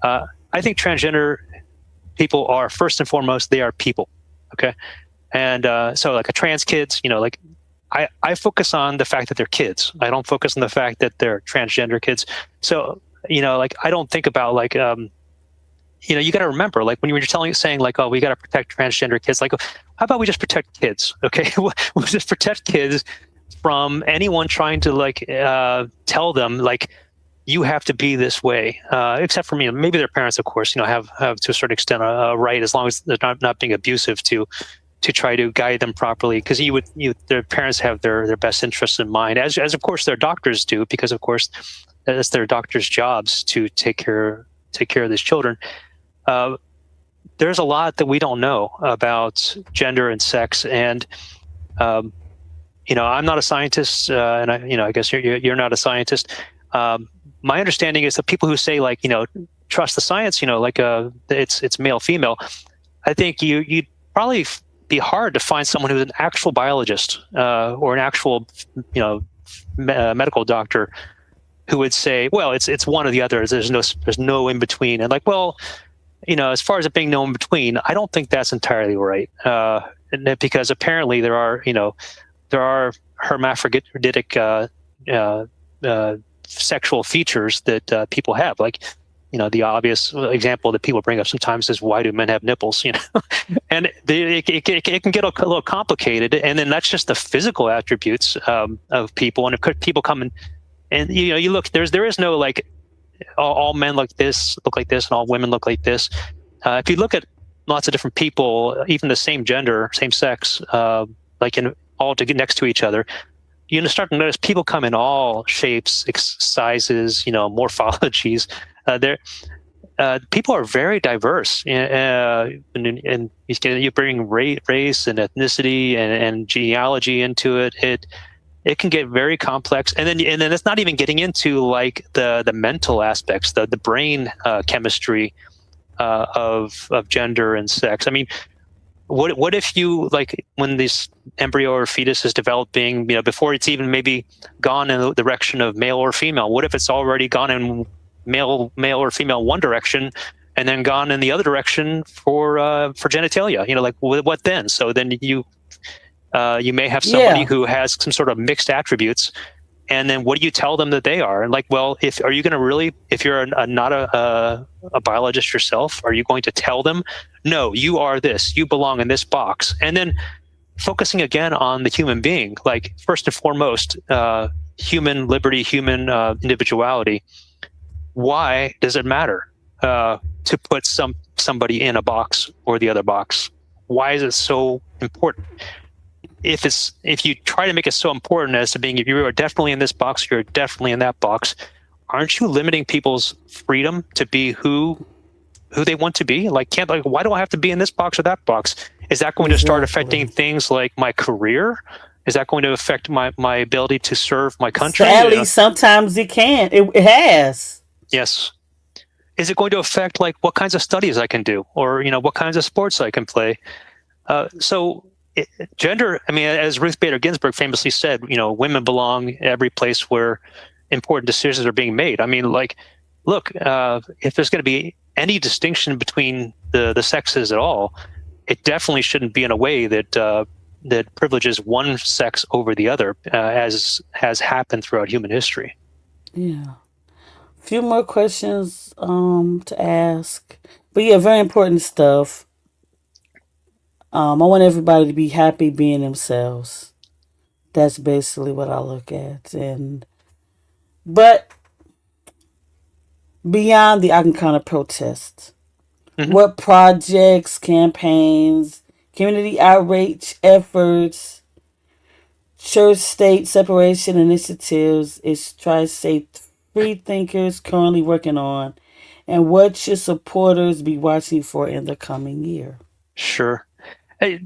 I think transgender people are, first and foremost, they are people. Okay. And so like a trans kids, like I focus on the fact that they're kids. I don't focus on the fact that they're transgender kids. So, like I don't think about like, you got to remember, like when you're saying like, oh, we got to protect transgender kids, like, how about we just protect kids? Okay. We'll just protect kids from anyone trying to like tell them like, you have to be this way, except for maybe their parents, of course, have to a certain extent a right, as long as they're not being abusive to try to guide them properly, because their parents have their best interests in mind, as of course their doctors do, because of course it's their doctors' jobs to take care of these children. There's a lot that we don't know about gender and sex, and I'm not a scientist, and I guess you're not a scientist. My understanding is that people who say like trust the science, like it's male female, I think you'd probably be hard to find someone who's an actual biologist or an actual medical doctor who would say, well, it's one or the other. There's no in between. And like, well, as far as it being no in between, I don't think that's entirely right. Because apparently there are hermaphroditic sexual features that people have. Like, the obvious example that people bring up sometimes is, why do men have nipples? And it can get a little complicated. And then that's just the physical attributes of people. And if people come and you look, there is no like all men look like this, and all women look like this. If you look at lots of different people, even the same gender, same sex, like all to get next to each other, you start to notice people come in all shapes, sizes, morphologies. People are very diverse, and you bring race and ethnicity and genealogy into it. It can get very complex, and then it's not even getting into like the mental aspects, the brain chemistry of gender and sex. I mean, what if you, like, when this embryo or fetus is developing, before it's even maybe gone in the direction of male or female, what if it's already gone in male or female one direction, and then gone in the other direction for genitalia? Like what then? So then you may have somebody who has some sort of mixed attributes, and then what do you tell them that they are? And like, well, if you're not a biologist yourself, are you going to tell them, no, you are this, you belong in this box? And then focusing again on the human being, like first and foremost, human liberty, human individuality. Why does it matter to put somebody in a box or the other box? Why is it so important? If you try to make it so important as to being, if you are definitely in this box, you're definitely in that box, aren't you limiting people's freedom to be who they want to be? Like, why do I have to be in this box or that box? Is that going to start affecting things like my career? Is that going to affect my ability to serve my country? Sadly, sometimes it can. It has. Yes. Is it going to affect like what kinds of studies I can do, or what kinds of sports I can play? Gender, I mean, as Ruth Bader Ginsburg famously said, women belong every place where important decisions are being made. I mean, like, look, if there's going to be any distinction between the sexes at all, it definitely shouldn't be in a way that privileges one sex over the other, as has happened throughout human history. Yeah. few more questions to ask. But yeah, very important stuff. I want everybody to be happy being themselves. That's basically what I look at. But beyond the Ogden County protests, Mhm. what projects, campaigns, community outreach efforts, church state separation initiatives is Tri-State Free Thinkers currently working on? And what should supporters be watching for in the coming year? Sure. Hey,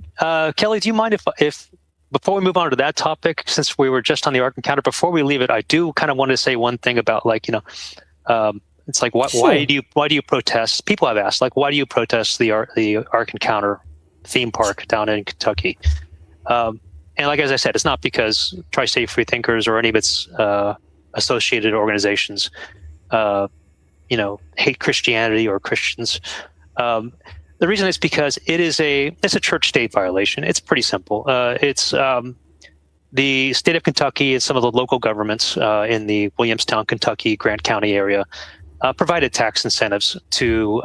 Kelly, do you mind if before we move on to that topic, since we were just on the Ark Encounter, before we leave it, I do kind of want to say one thing about, like, it's like, why Sure. do you protest? People have asked, like, why do you protest the Ark Encounter theme park down in Kentucky? And like, as I said, it's not because Tri-State Free Thinkers or any of its associated organizations, hate Christianity or Christians. The reason is because it's a church state violation. It's pretty simple. It's the state of Kentucky and some of the local governments in the Williamstown, Kentucky, Grant County area provided tax incentives to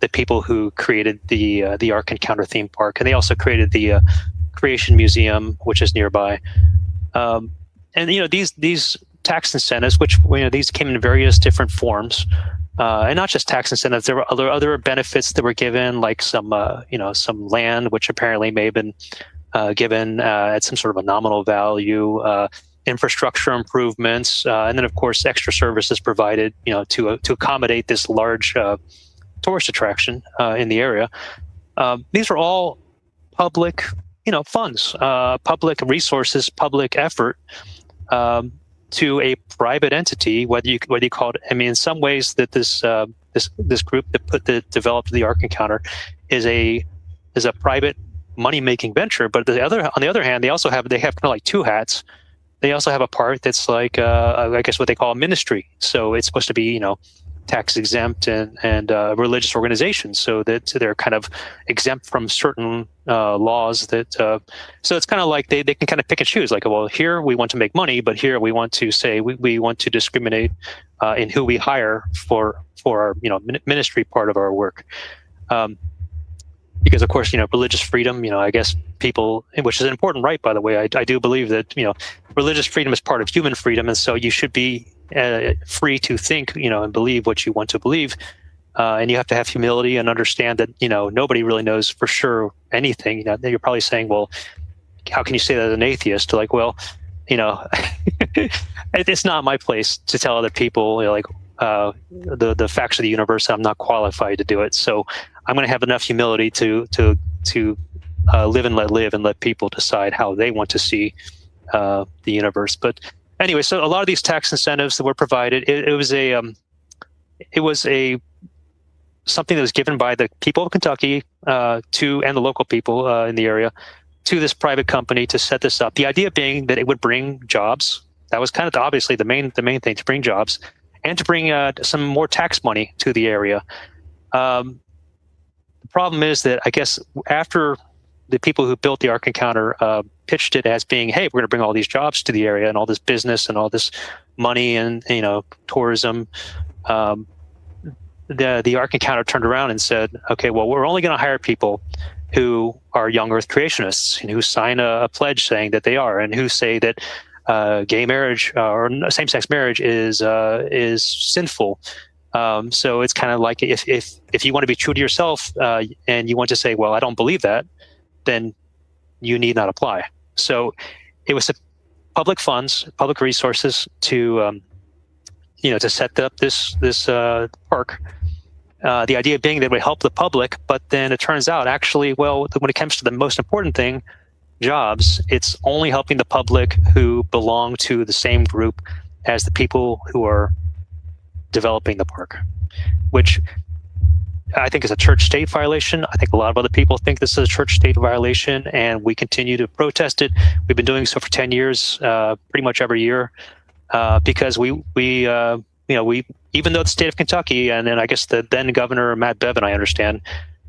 the people who created the Ark Encounter theme park, and they also created the Creation Museum, which is nearby. And these tax incentives, which these came in various different forms. And not just tax incentives, there were other benefits that were given, like some land, which apparently may have been given at some sort of a nominal value, infrastructure improvements, and then of course extra services provided, to accommodate this large tourist attraction in the area. These are all public, funds, public resources, public effort. To a private entity, whether you call it, I mean, in some ways that this group that developed the Ark Encounter is a private money making venture. But on the other hand, they have kind of like two hats. They also have a part that's like I guess what they call a ministry. So it's supposed to be tax exempt and religious organizations, so that they're kind of exempt from certain laws that so it's kind of like they can kind of pick and choose, like, well, here we want to make money, but here we want to say we want to discriminate in who we hire for our ministry part of our work, because of course religious freedom, I guess people, which is an important right, by the way, I do believe that religious freedom is part of human freedom, and so you should be free to think, and believe what you want to believe. And you have to have humility and understand that, nobody really knows for sure anything. You're probably saying, well, how can you say that as an atheist? Like, well, it's not my place to tell other people, the facts of the universe. I'm not qualified to do it. So I'm going to have enough humility to live and let people decide how they want to see the universe. But anyway, so a lot of these tax incentives that were provided, it was something that was given by the people of Kentucky and the local people in the area to this private company to set this up. The idea being that it would bring jobs. That was kind of obviously the main thing, to bring jobs and to bring some more tax money to the area. The problem is that, I guess, after the people who built the Ark Encounter pitched it as being, hey, we're going to bring all these jobs to the area and all this business and all this money and tourism. The Ark Encounter turned around and said, okay, well, we're only going to hire people who are young Earth creationists and who sign a pledge saying that they are, and who say that gay marriage or same-sex marriage is sinful. So it's kind of like, if you want to be true to yourself and you want to say, well, I don't believe that, then you need not apply. So it was public funds, public resources to set up this park. The idea being that it would help the public, but then it turns out, actually, well, when it comes to the most important thing, jobs, it's only helping the public who belong to the same group as the people who are developing the park, which I think is a church-state violation. I think a lot of other people think this is a church-state violation, and we continue to protest it. We've been doing so for 10 years, pretty much every year, because we even though the state of Kentucky and then I guess the then Governor Matt Bevin, I understand,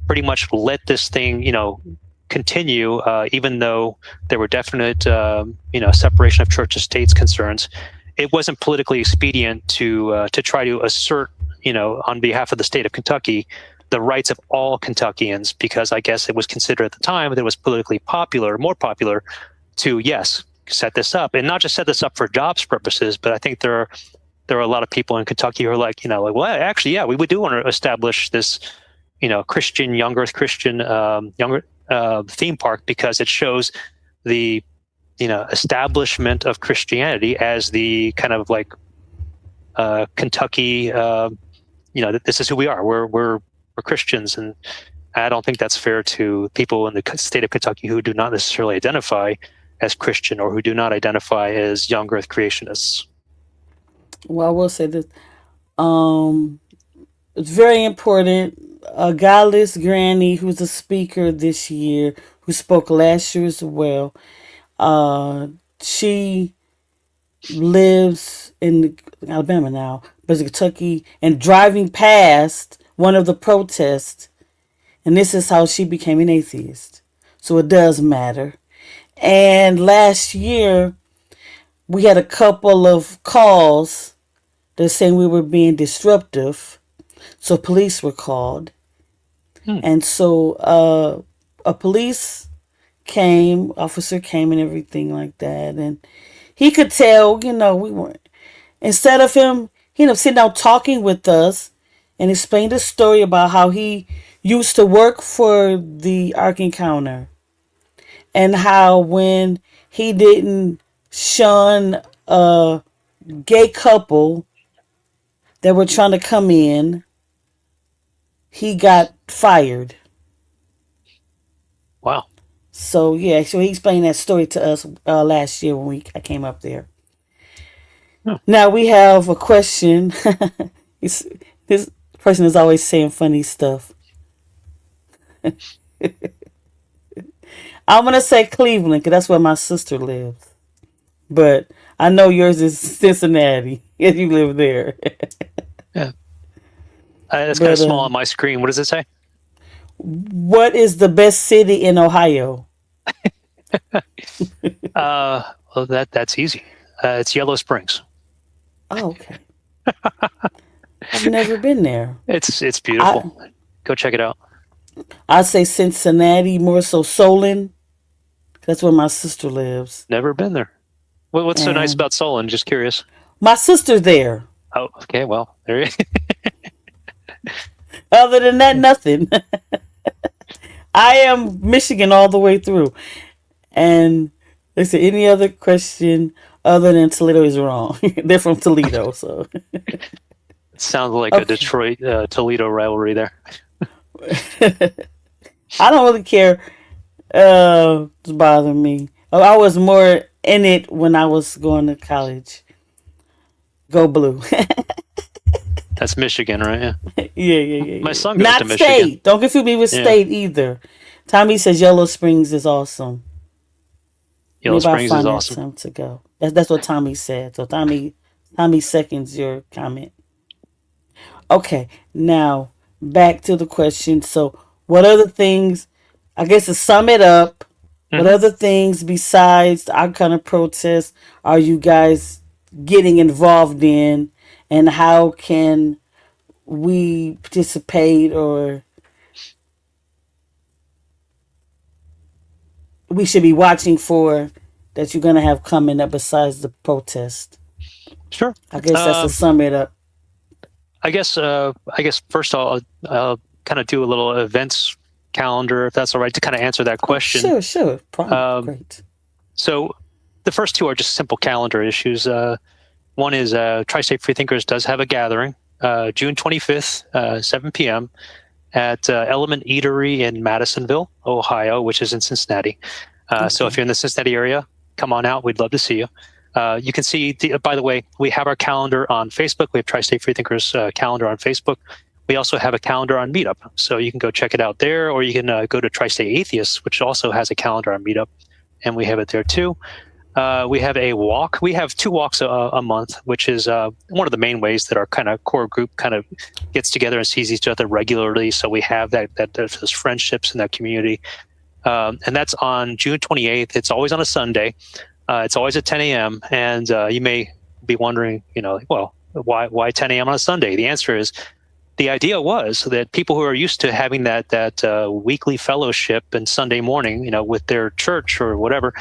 pretty much let this thing, continue, even though there were definite, separation of church and states concerns. it wasn't politically expedient to try to assert, on behalf of the state of Kentucky, the rights of all Kentuckians, because I guess it was considered at the time that it was politically more popular to, yes, set this up, and not just set this up for jobs purposes, but I think there are a lot of people in Kentucky who are like, well, actually, yeah, we do want to establish this, Christian, young earth Christian, theme park, because it shows the, establishment of Christianity as the kind of like Kentucky, this is who we are. We're Christians, and I don't think that's fair to people in the state of Kentucky who do not necessarily identify as Christian or who do not identify as young earth creationists. Well, I will say this. It's very important. Godless Granny, who's a speaker this year, who spoke last year as well, she lives in Alabama now, but in Kentucky, and driving past one of the protests, and this is how she became an atheist. So it does matter. And last year, we had a couple of calls that saying we were being disruptive, so police were called. And so a police officer came and everything like that, and he could tell, we weren't, instead of him, sitting down talking with us and explained a story about how he used to work for the Ark Encounter, and how when he didn't shun a gay couple that were trying to come in, he got fired. Wow. So yeah, so he explained that story to us last year when I came up there. Now we have a question. This person is always saying funny stuff. I'm gonna say Cleveland because that's where my sister lives, but I know yours is Cincinnati if you live there. Yeah, it's kind of small on my screen. What does it say? What is the best city in Ohio? Well, that's easy. It's Yellow Springs. Oh, okay. I've never been there. It's beautiful. Go check it out. I'd say Cincinnati, more so Solon. That's where my sister lives. Never been there. What's so nice about Solon? Just curious. My sister's there. Oh, okay. Well, there you Other than that, nothing. I am Michigan all the way through. And they say any other question other than Toledo is wrong. They're from Toledo, so. It sounds like a Detroit Toledo rivalry there. I don't really care. It's bothering me. I was more in it when I was going to college. Go Blue. That's Michigan, right? Yeah. Yeah. My son goes Not to Michigan. state. Don't confuse me with state either. Tommy says Yellow Springs is awesome. Yellow Maybe Springs I'll is find that awesome. time to go. That's what Tommy said. So Tommy seconds your comment. Okay, now back to the question. So, what other things? I guess to sum it up, what other things besides our kind of protests are you guys getting involved in, and how can we participate, or we should be watching for that you're going to have coming up besides the protest? Sure. I guess that's to sum it up. I guess first I'll kind of do a little events calendar, if that's all right, to kind of answer that question. Sure. Great. So the first two are just simple calendar issues. One is Tri-State Freethinkers does have a gathering, June 25th, 7 p.m. at Element Eatery in Madisonville, Ohio, which is in Cincinnati. So if you're in the Cincinnati area, come on out. We'd love to see you. You can see, by the way, we have our calendar on Facebook. We have Tri-State Freethinkers calendar on Facebook. We also have a calendar on Meetup. So you can go check it out there, or you can go to Tri-State Atheists, which also has a calendar on Meetup, and we have it there too. We have a walk. We have 2 walks a month, which is one of the main ways that our kind of core group kind of gets together and sees each other regularly. So we have those friendships in that community. And that's on June 28th. It's always on a Sunday. It's always at 10 a.m. And you may be wondering, well, why 10 a.m. on a Sunday? The answer is, the idea was that people who are used to having that weekly fellowship and Sunday morning, with their church or whatever,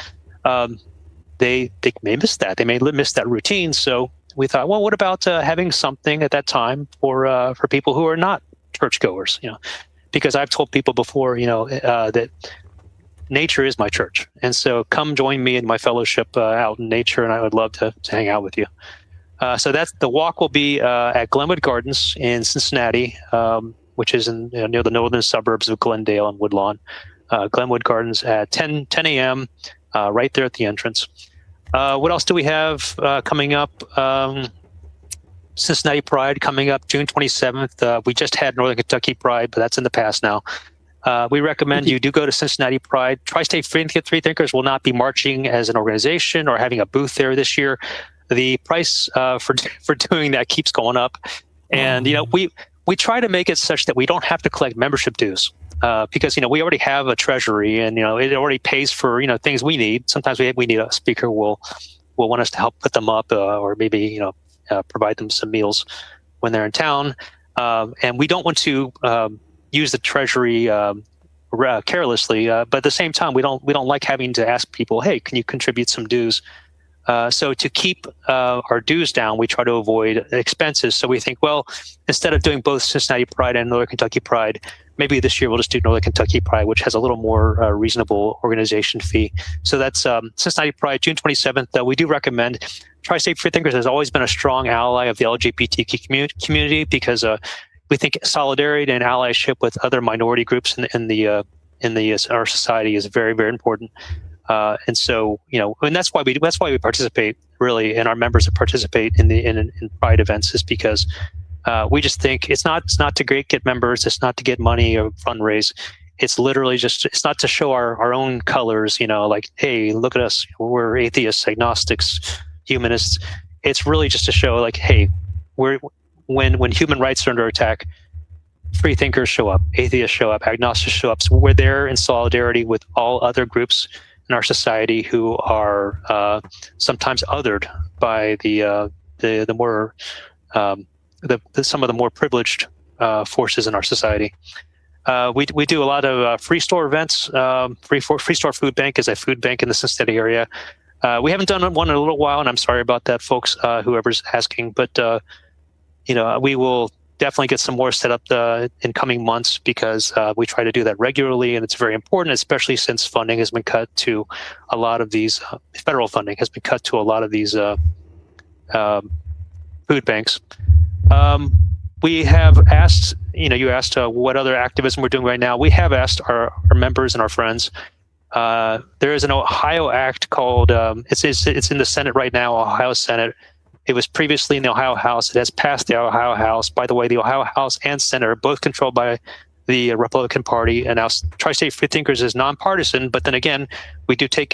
they may miss that. They may miss that routine. So we thought, well, what about having something at that time for people who are not churchgoers? Because I've told people before, that nature is my church, and so come join me in my fellowship out in nature, and I would love to hang out with you. So that's the walk will be at Glenwood Gardens in Cincinnati, which is near the northern suburbs of Glendale and Woodlawn. Glenwood Gardens at 10 a.m. Right there at the entrance. What else do we have coming up? Cincinnati Pride coming up June 27th. We just had Northern Kentucky Pride, but that's in the past now. We recommend you do go to Cincinnati Pride. Tri-State Freethinkers will not be marching as an organization or having a booth there this year. The price for doing that keeps going up, and we try to make it such that we don't have to collect membership dues because we already have a treasury, and it already pays for things we need. Sometimes we need a speaker will want us to help put them up, or maybe provide them some meals when they're in town, and we don't want to use the treasury carelessly, but at the same time we don't like having to ask people, hey, can you contribute some dues? So to keep our dues down, we try to avoid expenses. So we think, well, instead of doing both Cincinnati Pride and Northern Kentucky Pride, maybe this year we'll just do Northern Kentucky Pride, which has a little more reasonable organization fee. So that's Cincinnati Pride, June 27th. We do recommend. Tri-State Freethinkers has always been a strong ally of the LGBTQ community because we think solidarity and allyship with other minority groups in our society is very, very important. And so, and that's why we participate really, and our members participate in Pride events is because we just think it's not to get members, it's not to get money or fundraise. It's literally it's not to show our own colors, like, hey, look at us, we're atheists, agnostics, humanists. It's really just to show, like, hey, when human rights are under attack, free thinkers show up, atheists show up, agnostics show up. So we're there in solidarity with all other groups in our society who are sometimes othered by the more some of the more privileged forces in our society. We do a lot of free store events. Free Store Food Bank is a food bank in the Cincinnati area. We haven't done one in a little while, and I'm sorry about that, folks, whoever's asking. But we will definitely get some more set up in coming months because we try to do that regularly, and it's very important, especially since funding has been cut to a lot of these federal funding has been cut to a lot of these food banks. We have asked, you asked what other activism we're doing right now. We have asked our members and our friends. There is an Ohio act called, it's in the Senate right now, Ohio Senate. It was previously in the Ohio House. It has passed the Ohio House. By the way, the Ohio House and Senate are both controlled by the Republican Party. And now Tri-State Freethinkers is nonpartisan. But then again, we do take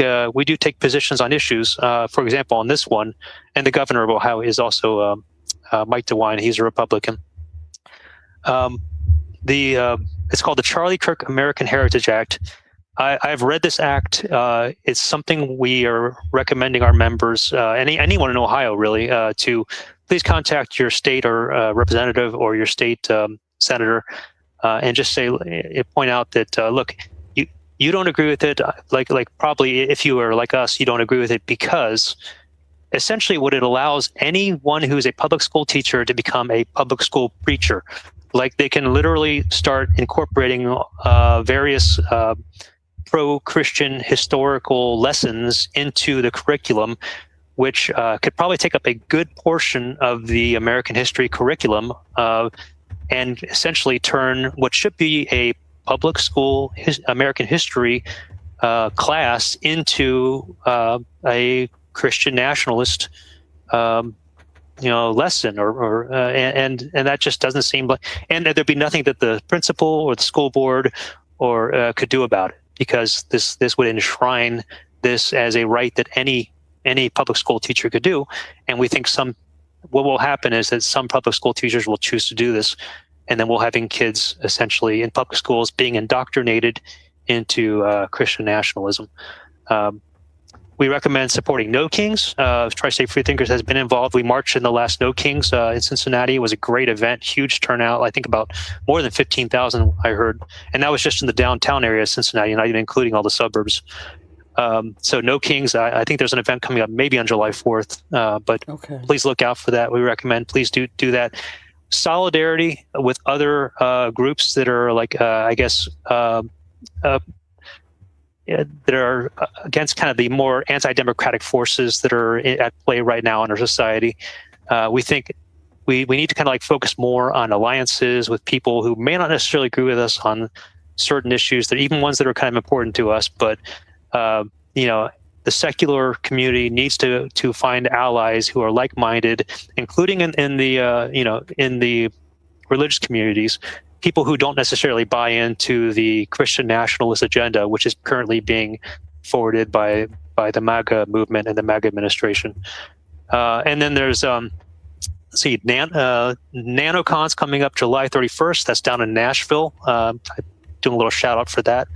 positions on issues. For example, on this one, and the governor of Ohio is also Mike DeWine. He's a Republican. It's called the Charlie Kirk American Heritage Act. I've read this act. It's something we are recommending our members, anyone in Ohio really, to please contact your state or representative or your state senator, and just point out that look, you don't agree with it. Like probably if you are like us, you don't agree with it because essentially what it allows anyone who's a public school teacher to become a public school preacher. Like they can literally start incorporating various pro-Christian historical lessons into the curriculum, which could probably take up a good portion of the American history curriculum and essentially turn what should be a public school American history class into a Christian nationalist lesson and that just doesn't seem like, and there'd be nothing that the principal or the school board or could do about it, because this would enshrine this as a right that any public school teacher could do. And we think what will happen is that some public school teachers will choose to do this, and then we'll having kids essentially in public schools being indoctrinated into Christian nationalism. We recommend supporting No Kings. Tri-State Freethinkers has been involved. We marched in the last No Kings in Cincinnati. It was a great event, huge turnout. I think about more than 15,000, I heard. And that was just in the downtown area of Cincinnati, not even including all the suburbs. So No Kings, I think there's an event coming up maybe on July 4th, but please look out for that. We recommend please do that. Solidarity with other groups that are like, that are against kind of the more anti-democratic forces that are at play right now in our society. We think we need to kind of like focus more on alliances with people who may not necessarily agree with us on certain issues, that even ones that are kind of important to us, but the secular community needs to find allies who are like-minded, including in the religious communities, people who don't necessarily buy into the Christian nationalist agenda, which is currently being forwarded by the MAGA movement and the MAGA administration. And then there's NanoCon's coming up July 31st. That's down in Nashville. Doing a little shout out for that.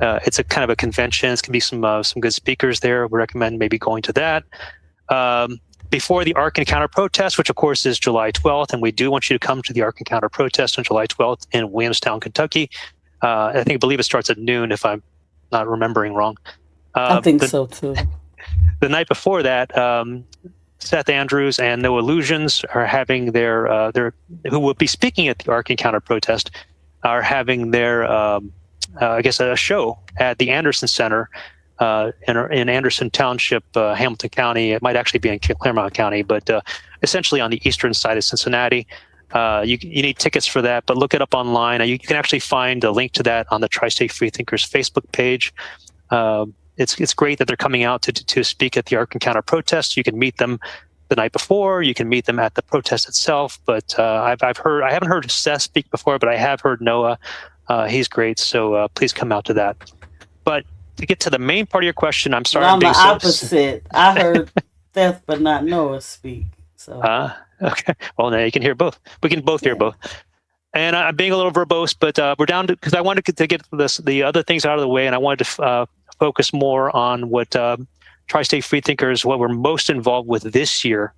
It's a kind of a convention. It's going to be some good speakers there. We recommend maybe going to that. Before the Ark Encounter protest, which of course is July 12th, and we do want you to come to the Ark Encounter protest on July 12th in Williamstown, Kentucky. I believe it starts at noon, if I'm not remembering wrong. I think so too. The night before that, Seth Andrews and No Illusions are having their who will be speaking at the Ark Encounter protest, are having their a show at the Anderson Center in Anderson Township, Hamilton County. It might actually be in Claremont County, but essentially on the eastern side of Cincinnati. You need tickets for that, but look it up online. You can actually find a link to that on the Tri-State Freethinkers Facebook page. It's great that they're coming out to speak at the Ark Encounter protest. You can meet them the night before. You can meet them at the protest itself. But I haven't heard Seth speak before, but I have heard Noah. He's great, so please come out to that. But to get to the main part of your question, I'm sorry. I'm the opposite. I heard Seth, but not Noah speak. So okay. Well, now you can hear both. We can both hear both. And I'm being a little verbose, but we're down to, because I wanted to get the other things out of the way, and I wanted to focus more on what Tri-State Freethinkers, what we're most involved with this year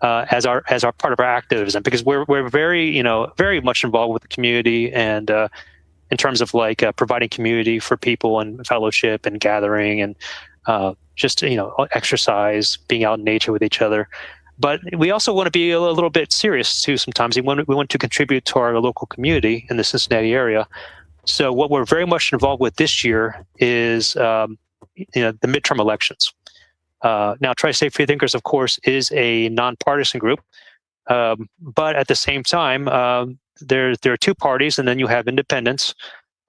as our part of our activism, because we're very very much involved with the community, and in terms of like providing community for people and fellowship and gathering and just exercise, being out in nature with each other. But we also want to be a little bit serious too. Sometimes we want to contribute to our local community in the Cincinnati area. So what we're very much involved with this year is the midterm elections. Now, Tri-State Freethinkers, of course, is a nonpartisan group, but at the same time, there are two parties, and then you have independents.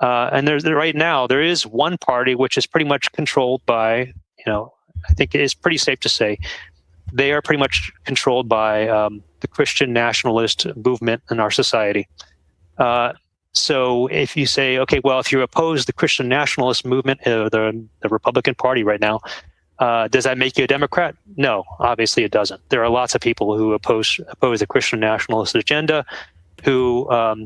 And right now there is one party which is pretty much controlled by, I think it is pretty safe to say, they are pretty much controlled by the Christian nationalist movement in our society. So if you say, okay, well, if you oppose the Christian nationalist movement, the Republican Party right now, does that make you a Democrat? No, obviously it doesn't. There are lots of people who oppose the Christian nationalist agenda who are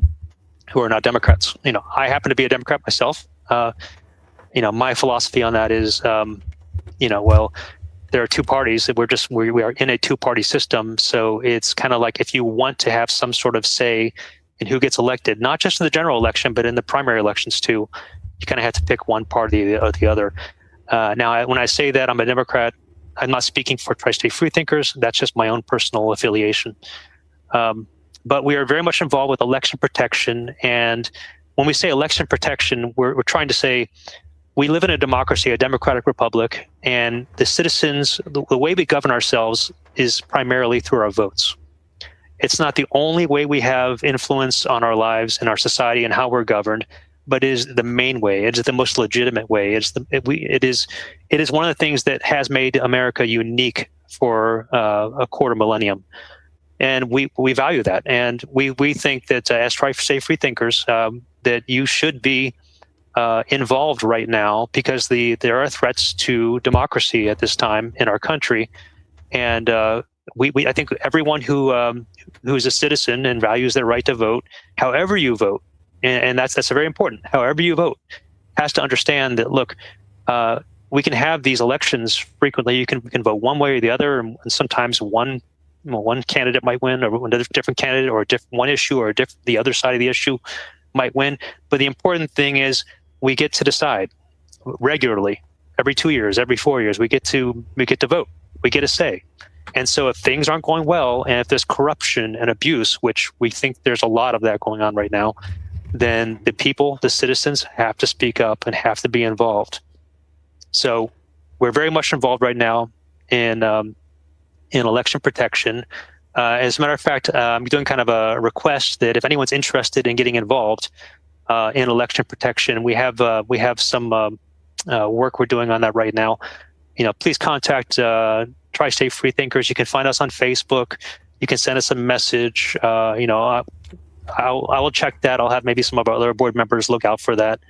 not Democrats. I happen to be a Democrat myself. My philosophy on that is, well, there are two parties. We are in a two-party system, so it's kind of like if you want to have some sort of say in who gets elected, not just in the general election, but in the primary elections too, you kind of have to pick one party or the other. Now, when I say that I'm a Democrat, I'm not speaking for Tri-State Freethinkers. That's just my own personal affiliation. But we are very much involved with election protection. And when we say election protection, we're trying to say we live in a democracy, a democratic republic, and the citizens, the way we govern ourselves is primarily through our votes. It's not the only way we have influence on our lives and our society and how we're governed, but it is the main way. It is the most legitimate way. It is one of the things that has made America unique for a quarter millennium. And we value that. And we think that as Tri-State Freethinkers, that you should be involved right now, because there are threats to democracy at this time in our country. And I think everyone who is a citizen and values their right to vote, however you vote, and that's very important, however you vote, has to understand that, look, we can have these elections frequently. We can vote one way or the other, and sometimes one candidate might win, or another different candidate, or one issue, or the other side of the issue might win. But the important thing is we get to decide regularly, every 2 years, every 4 years. We get to vote. We get a say. And so if things aren't going well, and if there's corruption and abuse, which we think there's a lot of that going on right now, then the people, the citizens, have to speak up and have to be involved. So we're very much involved right now in election protection. As a matter of fact, I'm doing kind of a request that if anyone's interested in getting involved in election protection, we have some work we're doing on that right now. Please contact Tri-State Freethinkers. You can find us on Facebook. You can send us a message. I will check that. I'll have maybe some of our other board members look out for that.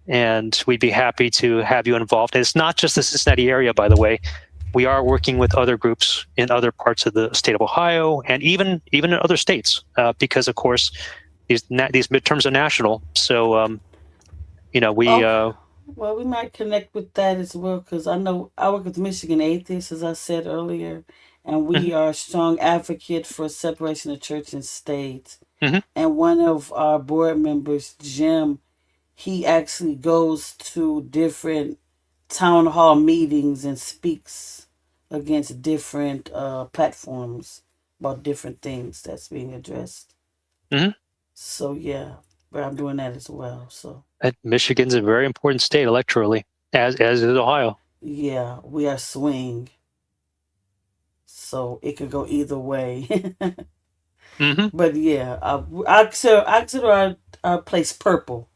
And we'd be happy to have you involved. And it's not just the Cincinnati area, by the way. We are working with other groups in other parts of the state of Ohio, and even in other states, because of course these midterms are national. So well, we might connect with that as well, because I know I work with Michigan Atheists, as I said earlier, and we are a strong advocate for separation of church and state. And one of our board members, Jim, he actually goes to different town hall meetings and speaks against different platforms about different things that's being addressed. So yeah, but I'm doing that as well. So Michigan's a very important state electorally, as is Ohio. Yeah, we are swing, so it could go either way. But yeah, I consider our place purple.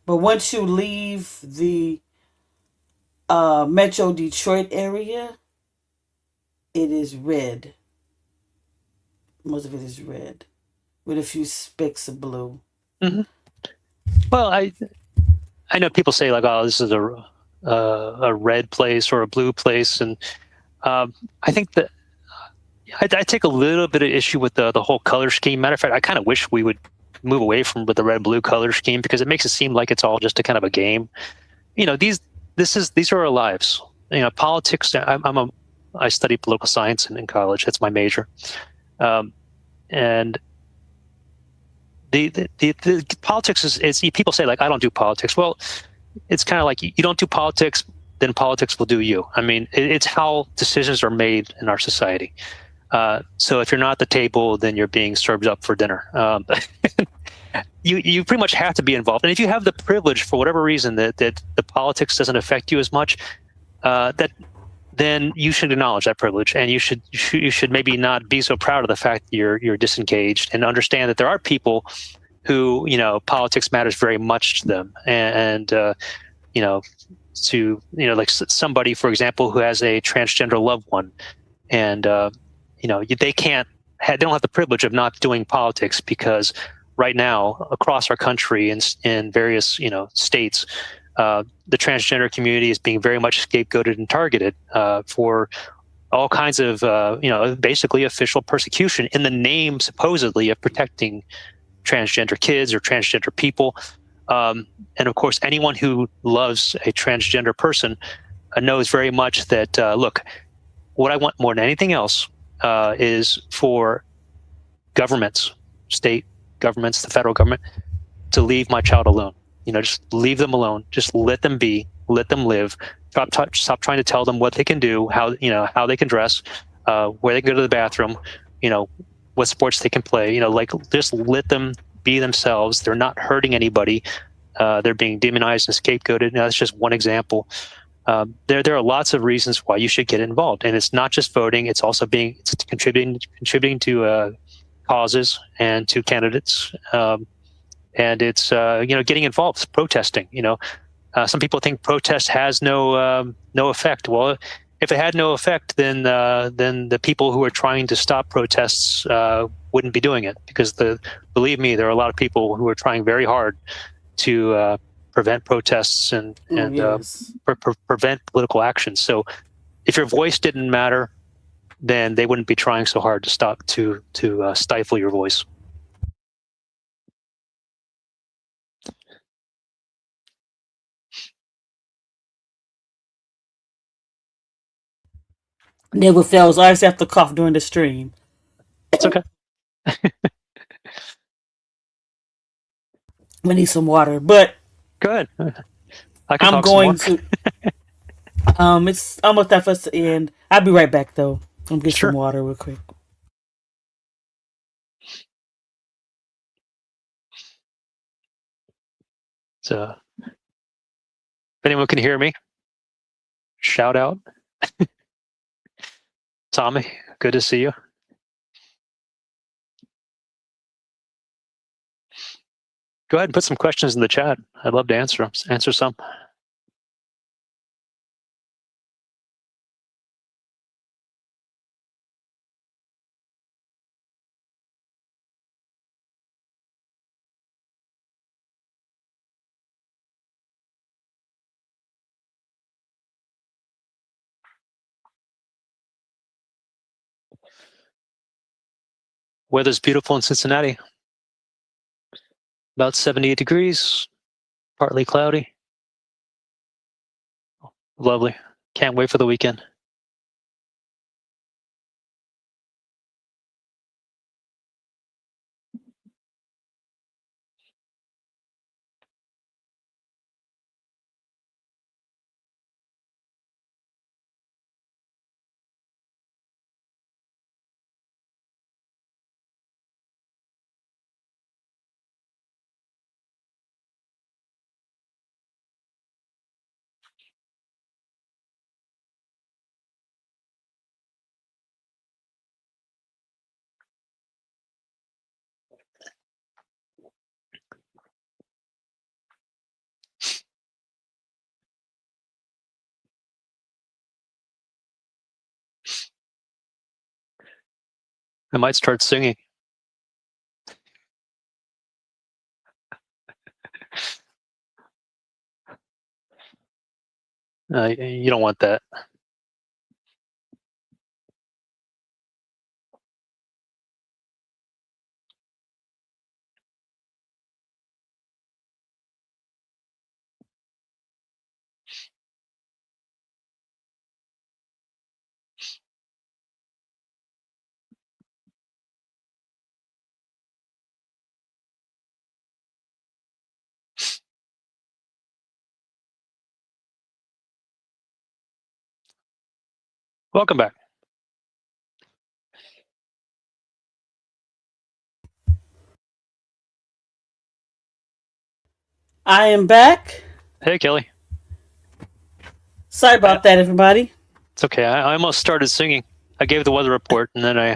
But once you leave the Metro Detroit area, it is red. Most of it is red, with a few specks of blue. Well, I know people say like, "Oh, this is a red place or a blue place," and I think that I take a little bit of issue with the whole color scheme. Matter of fact, I kind of wish we would move away from the red blue color scheme, because it makes it seem like it's all just a kind of a game. These are our lives. Politics. I studied political science in college. That's my major, and the politics is people say like, I don't do politics. Well, it's kind of like you don't do politics, then politics will do you. I mean, it's how decisions are made in our society. So if you're not at the table, then you're being served up for dinner. You pretty much have to be involved. And if you have the privilege, for whatever reason, that the politics doesn't affect you as much, then you should acknowledge that privilege, and you should maybe not be so proud of the fact that you're disengaged, and understand that there are people who politics matters very much to them, and like somebody, for example, who has a transgender loved one, and they don't have the privilege of not doing politics, because right now across our country in various states, the transgender community is being very much scapegoated and targeted for all kinds of basically official persecution in the name supposedly of protecting transgender kids or transgender people. And of course, anyone who loves a transgender person knows very much that look, what I want more than anything else is for governments, state governments, the federal government, to leave my child alone. Just leave them alone. Just let them be. Let them live. Stop trying to tell them what they can do, how they can dress, where they can go to the bathroom, what sports they can play. Just let them be themselves. They're not hurting anybody. They're being demonized and scapegoated. Now, that's just one example. There are lots of reasons why you should get involved, and it's not just voting. It's also it's contributing to causes and to candidates. And it's getting involved, protesting. Some people think protest has no effect. Well, if it had no effect, then the people who are trying to stop protests wouldn't be doing it, because believe me, there are a lot of people who are trying very hard to prevent protests and prevent political action. So if your voice didn't matter, then they wouldn't be trying so hard to stifle your voice. Never fails. I always have to cough during the stream. It's okay. I need some water, but Good. I can I'm talk some more. going to. It's almost time for us to end. I'll be right back though. I'm get some Sure. water real quick. So, if anyone can hear me, shout out. Tommy, good to see you. Go ahead and put some questions in the chat. I'd love to answer them. Answer some. Weather's beautiful in Cincinnati. About 78 degrees, partly cloudy. Lovely. Can't wait for the weekend. I might start singing. You don't want that. Welcome back. I am back. Hey, Kelly. Sorry about that, everybody. It's okay. I almost started singing. I gave the weather report, and then I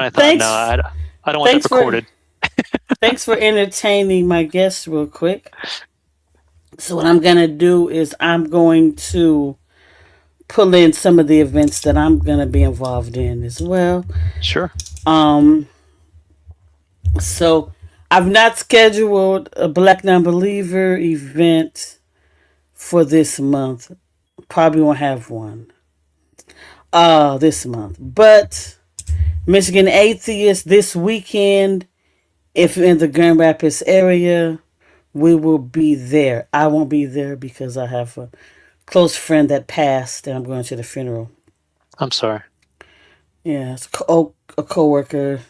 thought, Thanks. no, I don't want that recorded. Thanks for entertaining my guests real quick. So what I'm gonna do is I'm going to pull in some of the events that I'm gonna be involved in as well. Sure. So I've not scheduled a Black Non-Believer event for this month. Probably won't have one this month. But Michigan Atheist this weekend, if you're in the Grand Rapids area, we will be there. I won't be there because I have a close friend that passed and I'm going to the funeral. I'm sorry. Yeah, it's a co-worker,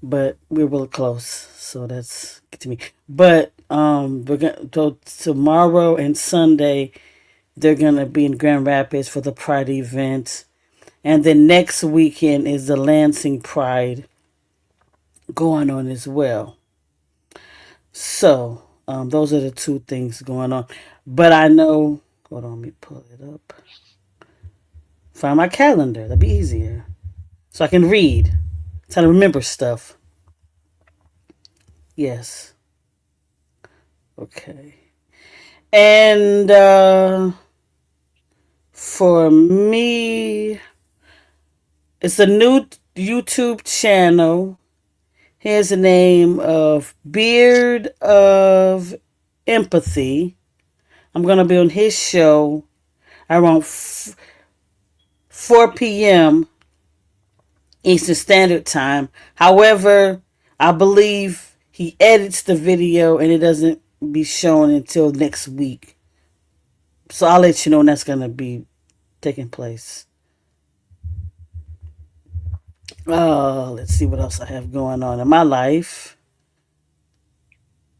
but we're really close, so that's good to me. But we're gonna tomorrow and Sunday they're gonna be in Grand Rapids for the Pride event, and then next weekend is the Lansing Pride going on as well. So those are the two things going on. But I know. Hold on, let me pull it up. Find my calendar. That'd be easier, so I can read. Try to remember stuff. Yes. Okay. And for me, it's a new YouTube channel. Here's the name of Beard of Empathy. I'm going to be on his show around 4 p.m. Eastern Standard Time. However, I believe he edits the video and it doesn't be shown until next week. So I'll let you know when that's going to be taking place. Oh, let's see what else I have going on in my life.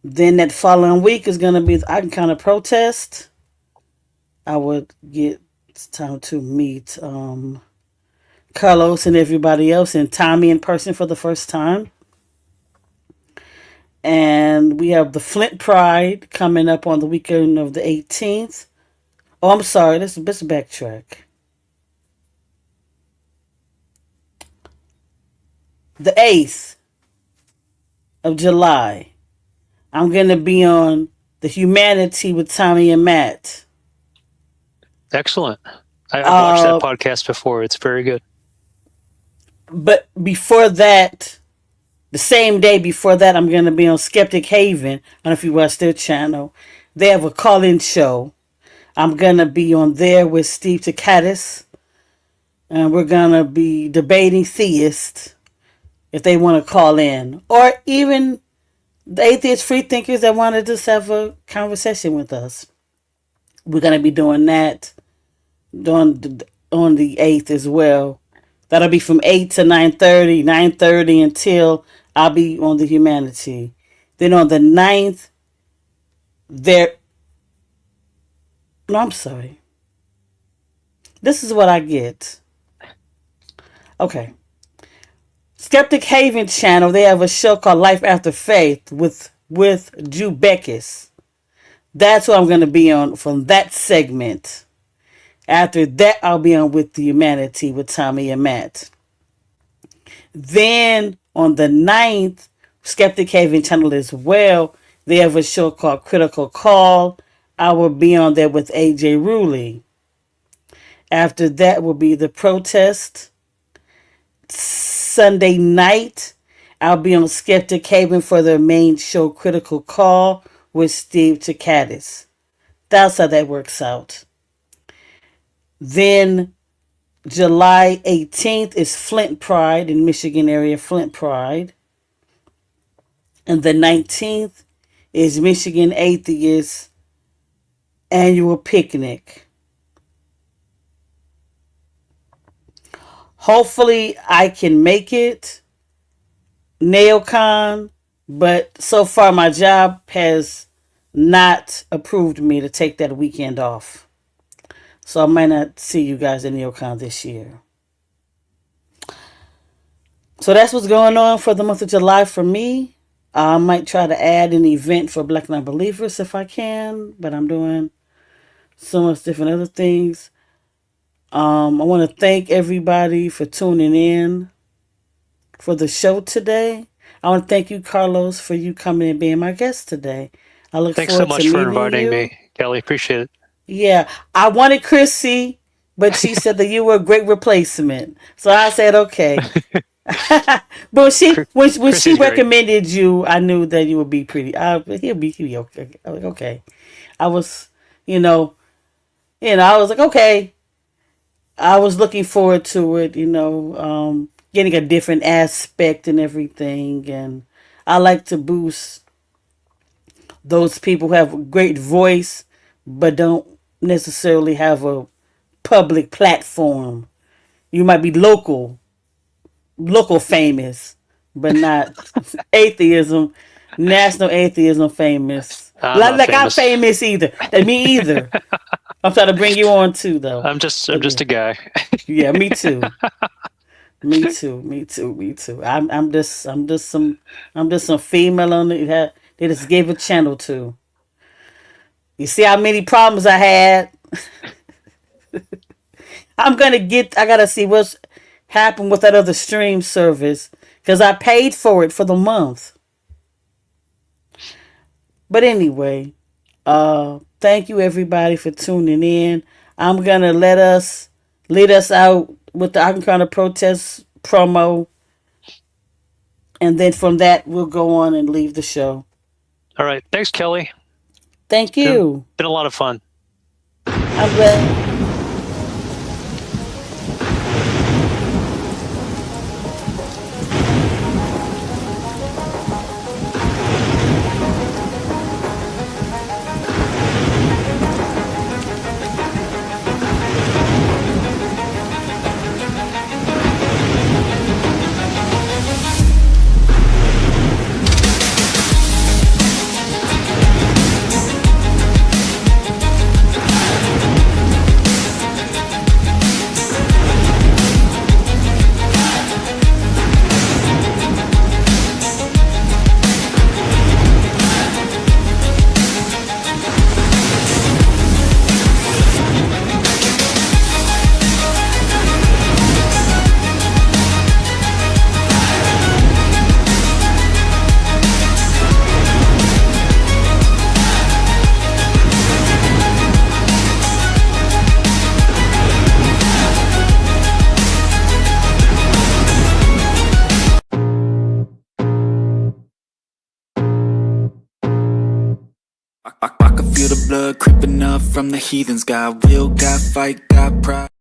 Then that following week is going to be the Icon of Protest. I would get time to meet Carlos and everybody else and Tommy in person for the first time. And we have the Flint Pride coming up on the weekend of the 18th. Oh, I'm sorry. Let's backtrack. The 8th of July, I'm going to be on The Humanity with Tommy and Matt. Excellent. I've watched that podcast before. It's very good. But before that, the same day before that, I'm going to be on Skeptic Haven. I don't know if you watch their channel. They have a call-in show. I'm going to be on there with Steve Takatis. And we're going to be debating theists if they want to call in. Or even the atheist free thinkers that want to just have a conversation with us. We're going to be doing that on the 8th as well. That'll be from 8 to 9:30, 9:30 until I'll be on the Humanity. Then on the 9th, I'm sorry. This is what I get. Okay. Skeptic Haven channel, they have a show called Life After Faith with Drew Beckis. That's what I'm going to be on from that segment. After that, I'll be on With the Humanity with Tommy and Matt. Then on the 9th, Skeptic Haven channel as well, they have a show called Critical Call. I will be on there with AJ Ruley. After that will be the protest. Sunday night, I'll be on Skeptic Haven for their main show, Critical Call, with Steve Takatis. That's how that works out. Then July 18th is Flint Pride in Michigan area, Flint Pride. And the 19th is Michigan Atheist Annual Picnic. Hopefully I can make it, NailCon, but so far my job has not approved me to take that weekend off. So I might not see you guys at NeoCon this year. So that's what's going on for the month of July for me. I might try to add an event for Black Non-Believers if I can, but I'm doing so much different other things. I want to thank everybody for tuning in for the show today. I want to thank you, Carlos, for you coming and being my guest today. I look Thanks forward so much to for meeting inviting you. me, Kelly. Appreciate it. Yeah, I wanted Chrissy, but she said that you were a great replacement. So I said, okay. But when she Chrissy's great. recommended you, I knew that you would be pretty. He'll be okay. I was like, okay. I was, I was like, okay. I was looking forward to it, getting a different aspect and everything. And I like to boost those people who have a great voice, but don't necessarily have a public platform. You might be local famous, but not atheism, national atheism famous. I'm not I'm famous. famous either. Me either. I'm trying to bring you on too, though. I'm just a guy. Yeah, me too. Me too. I'm just some female on it. They just gave a channel to. You see how many problems I had? I gotta see what's happened with that other stream service, because I paid for it for the month. But anyway, thank you everybody for tuning in. I'm gonna lead us out with the Icon of Protest promo, and then from that we'll go on and leave the show. All right. Thanks, Kelly. Thank you. Been a lot of fun. I'm glad. feel the blood creeping up from the heathens. Got will, got fight, got pride.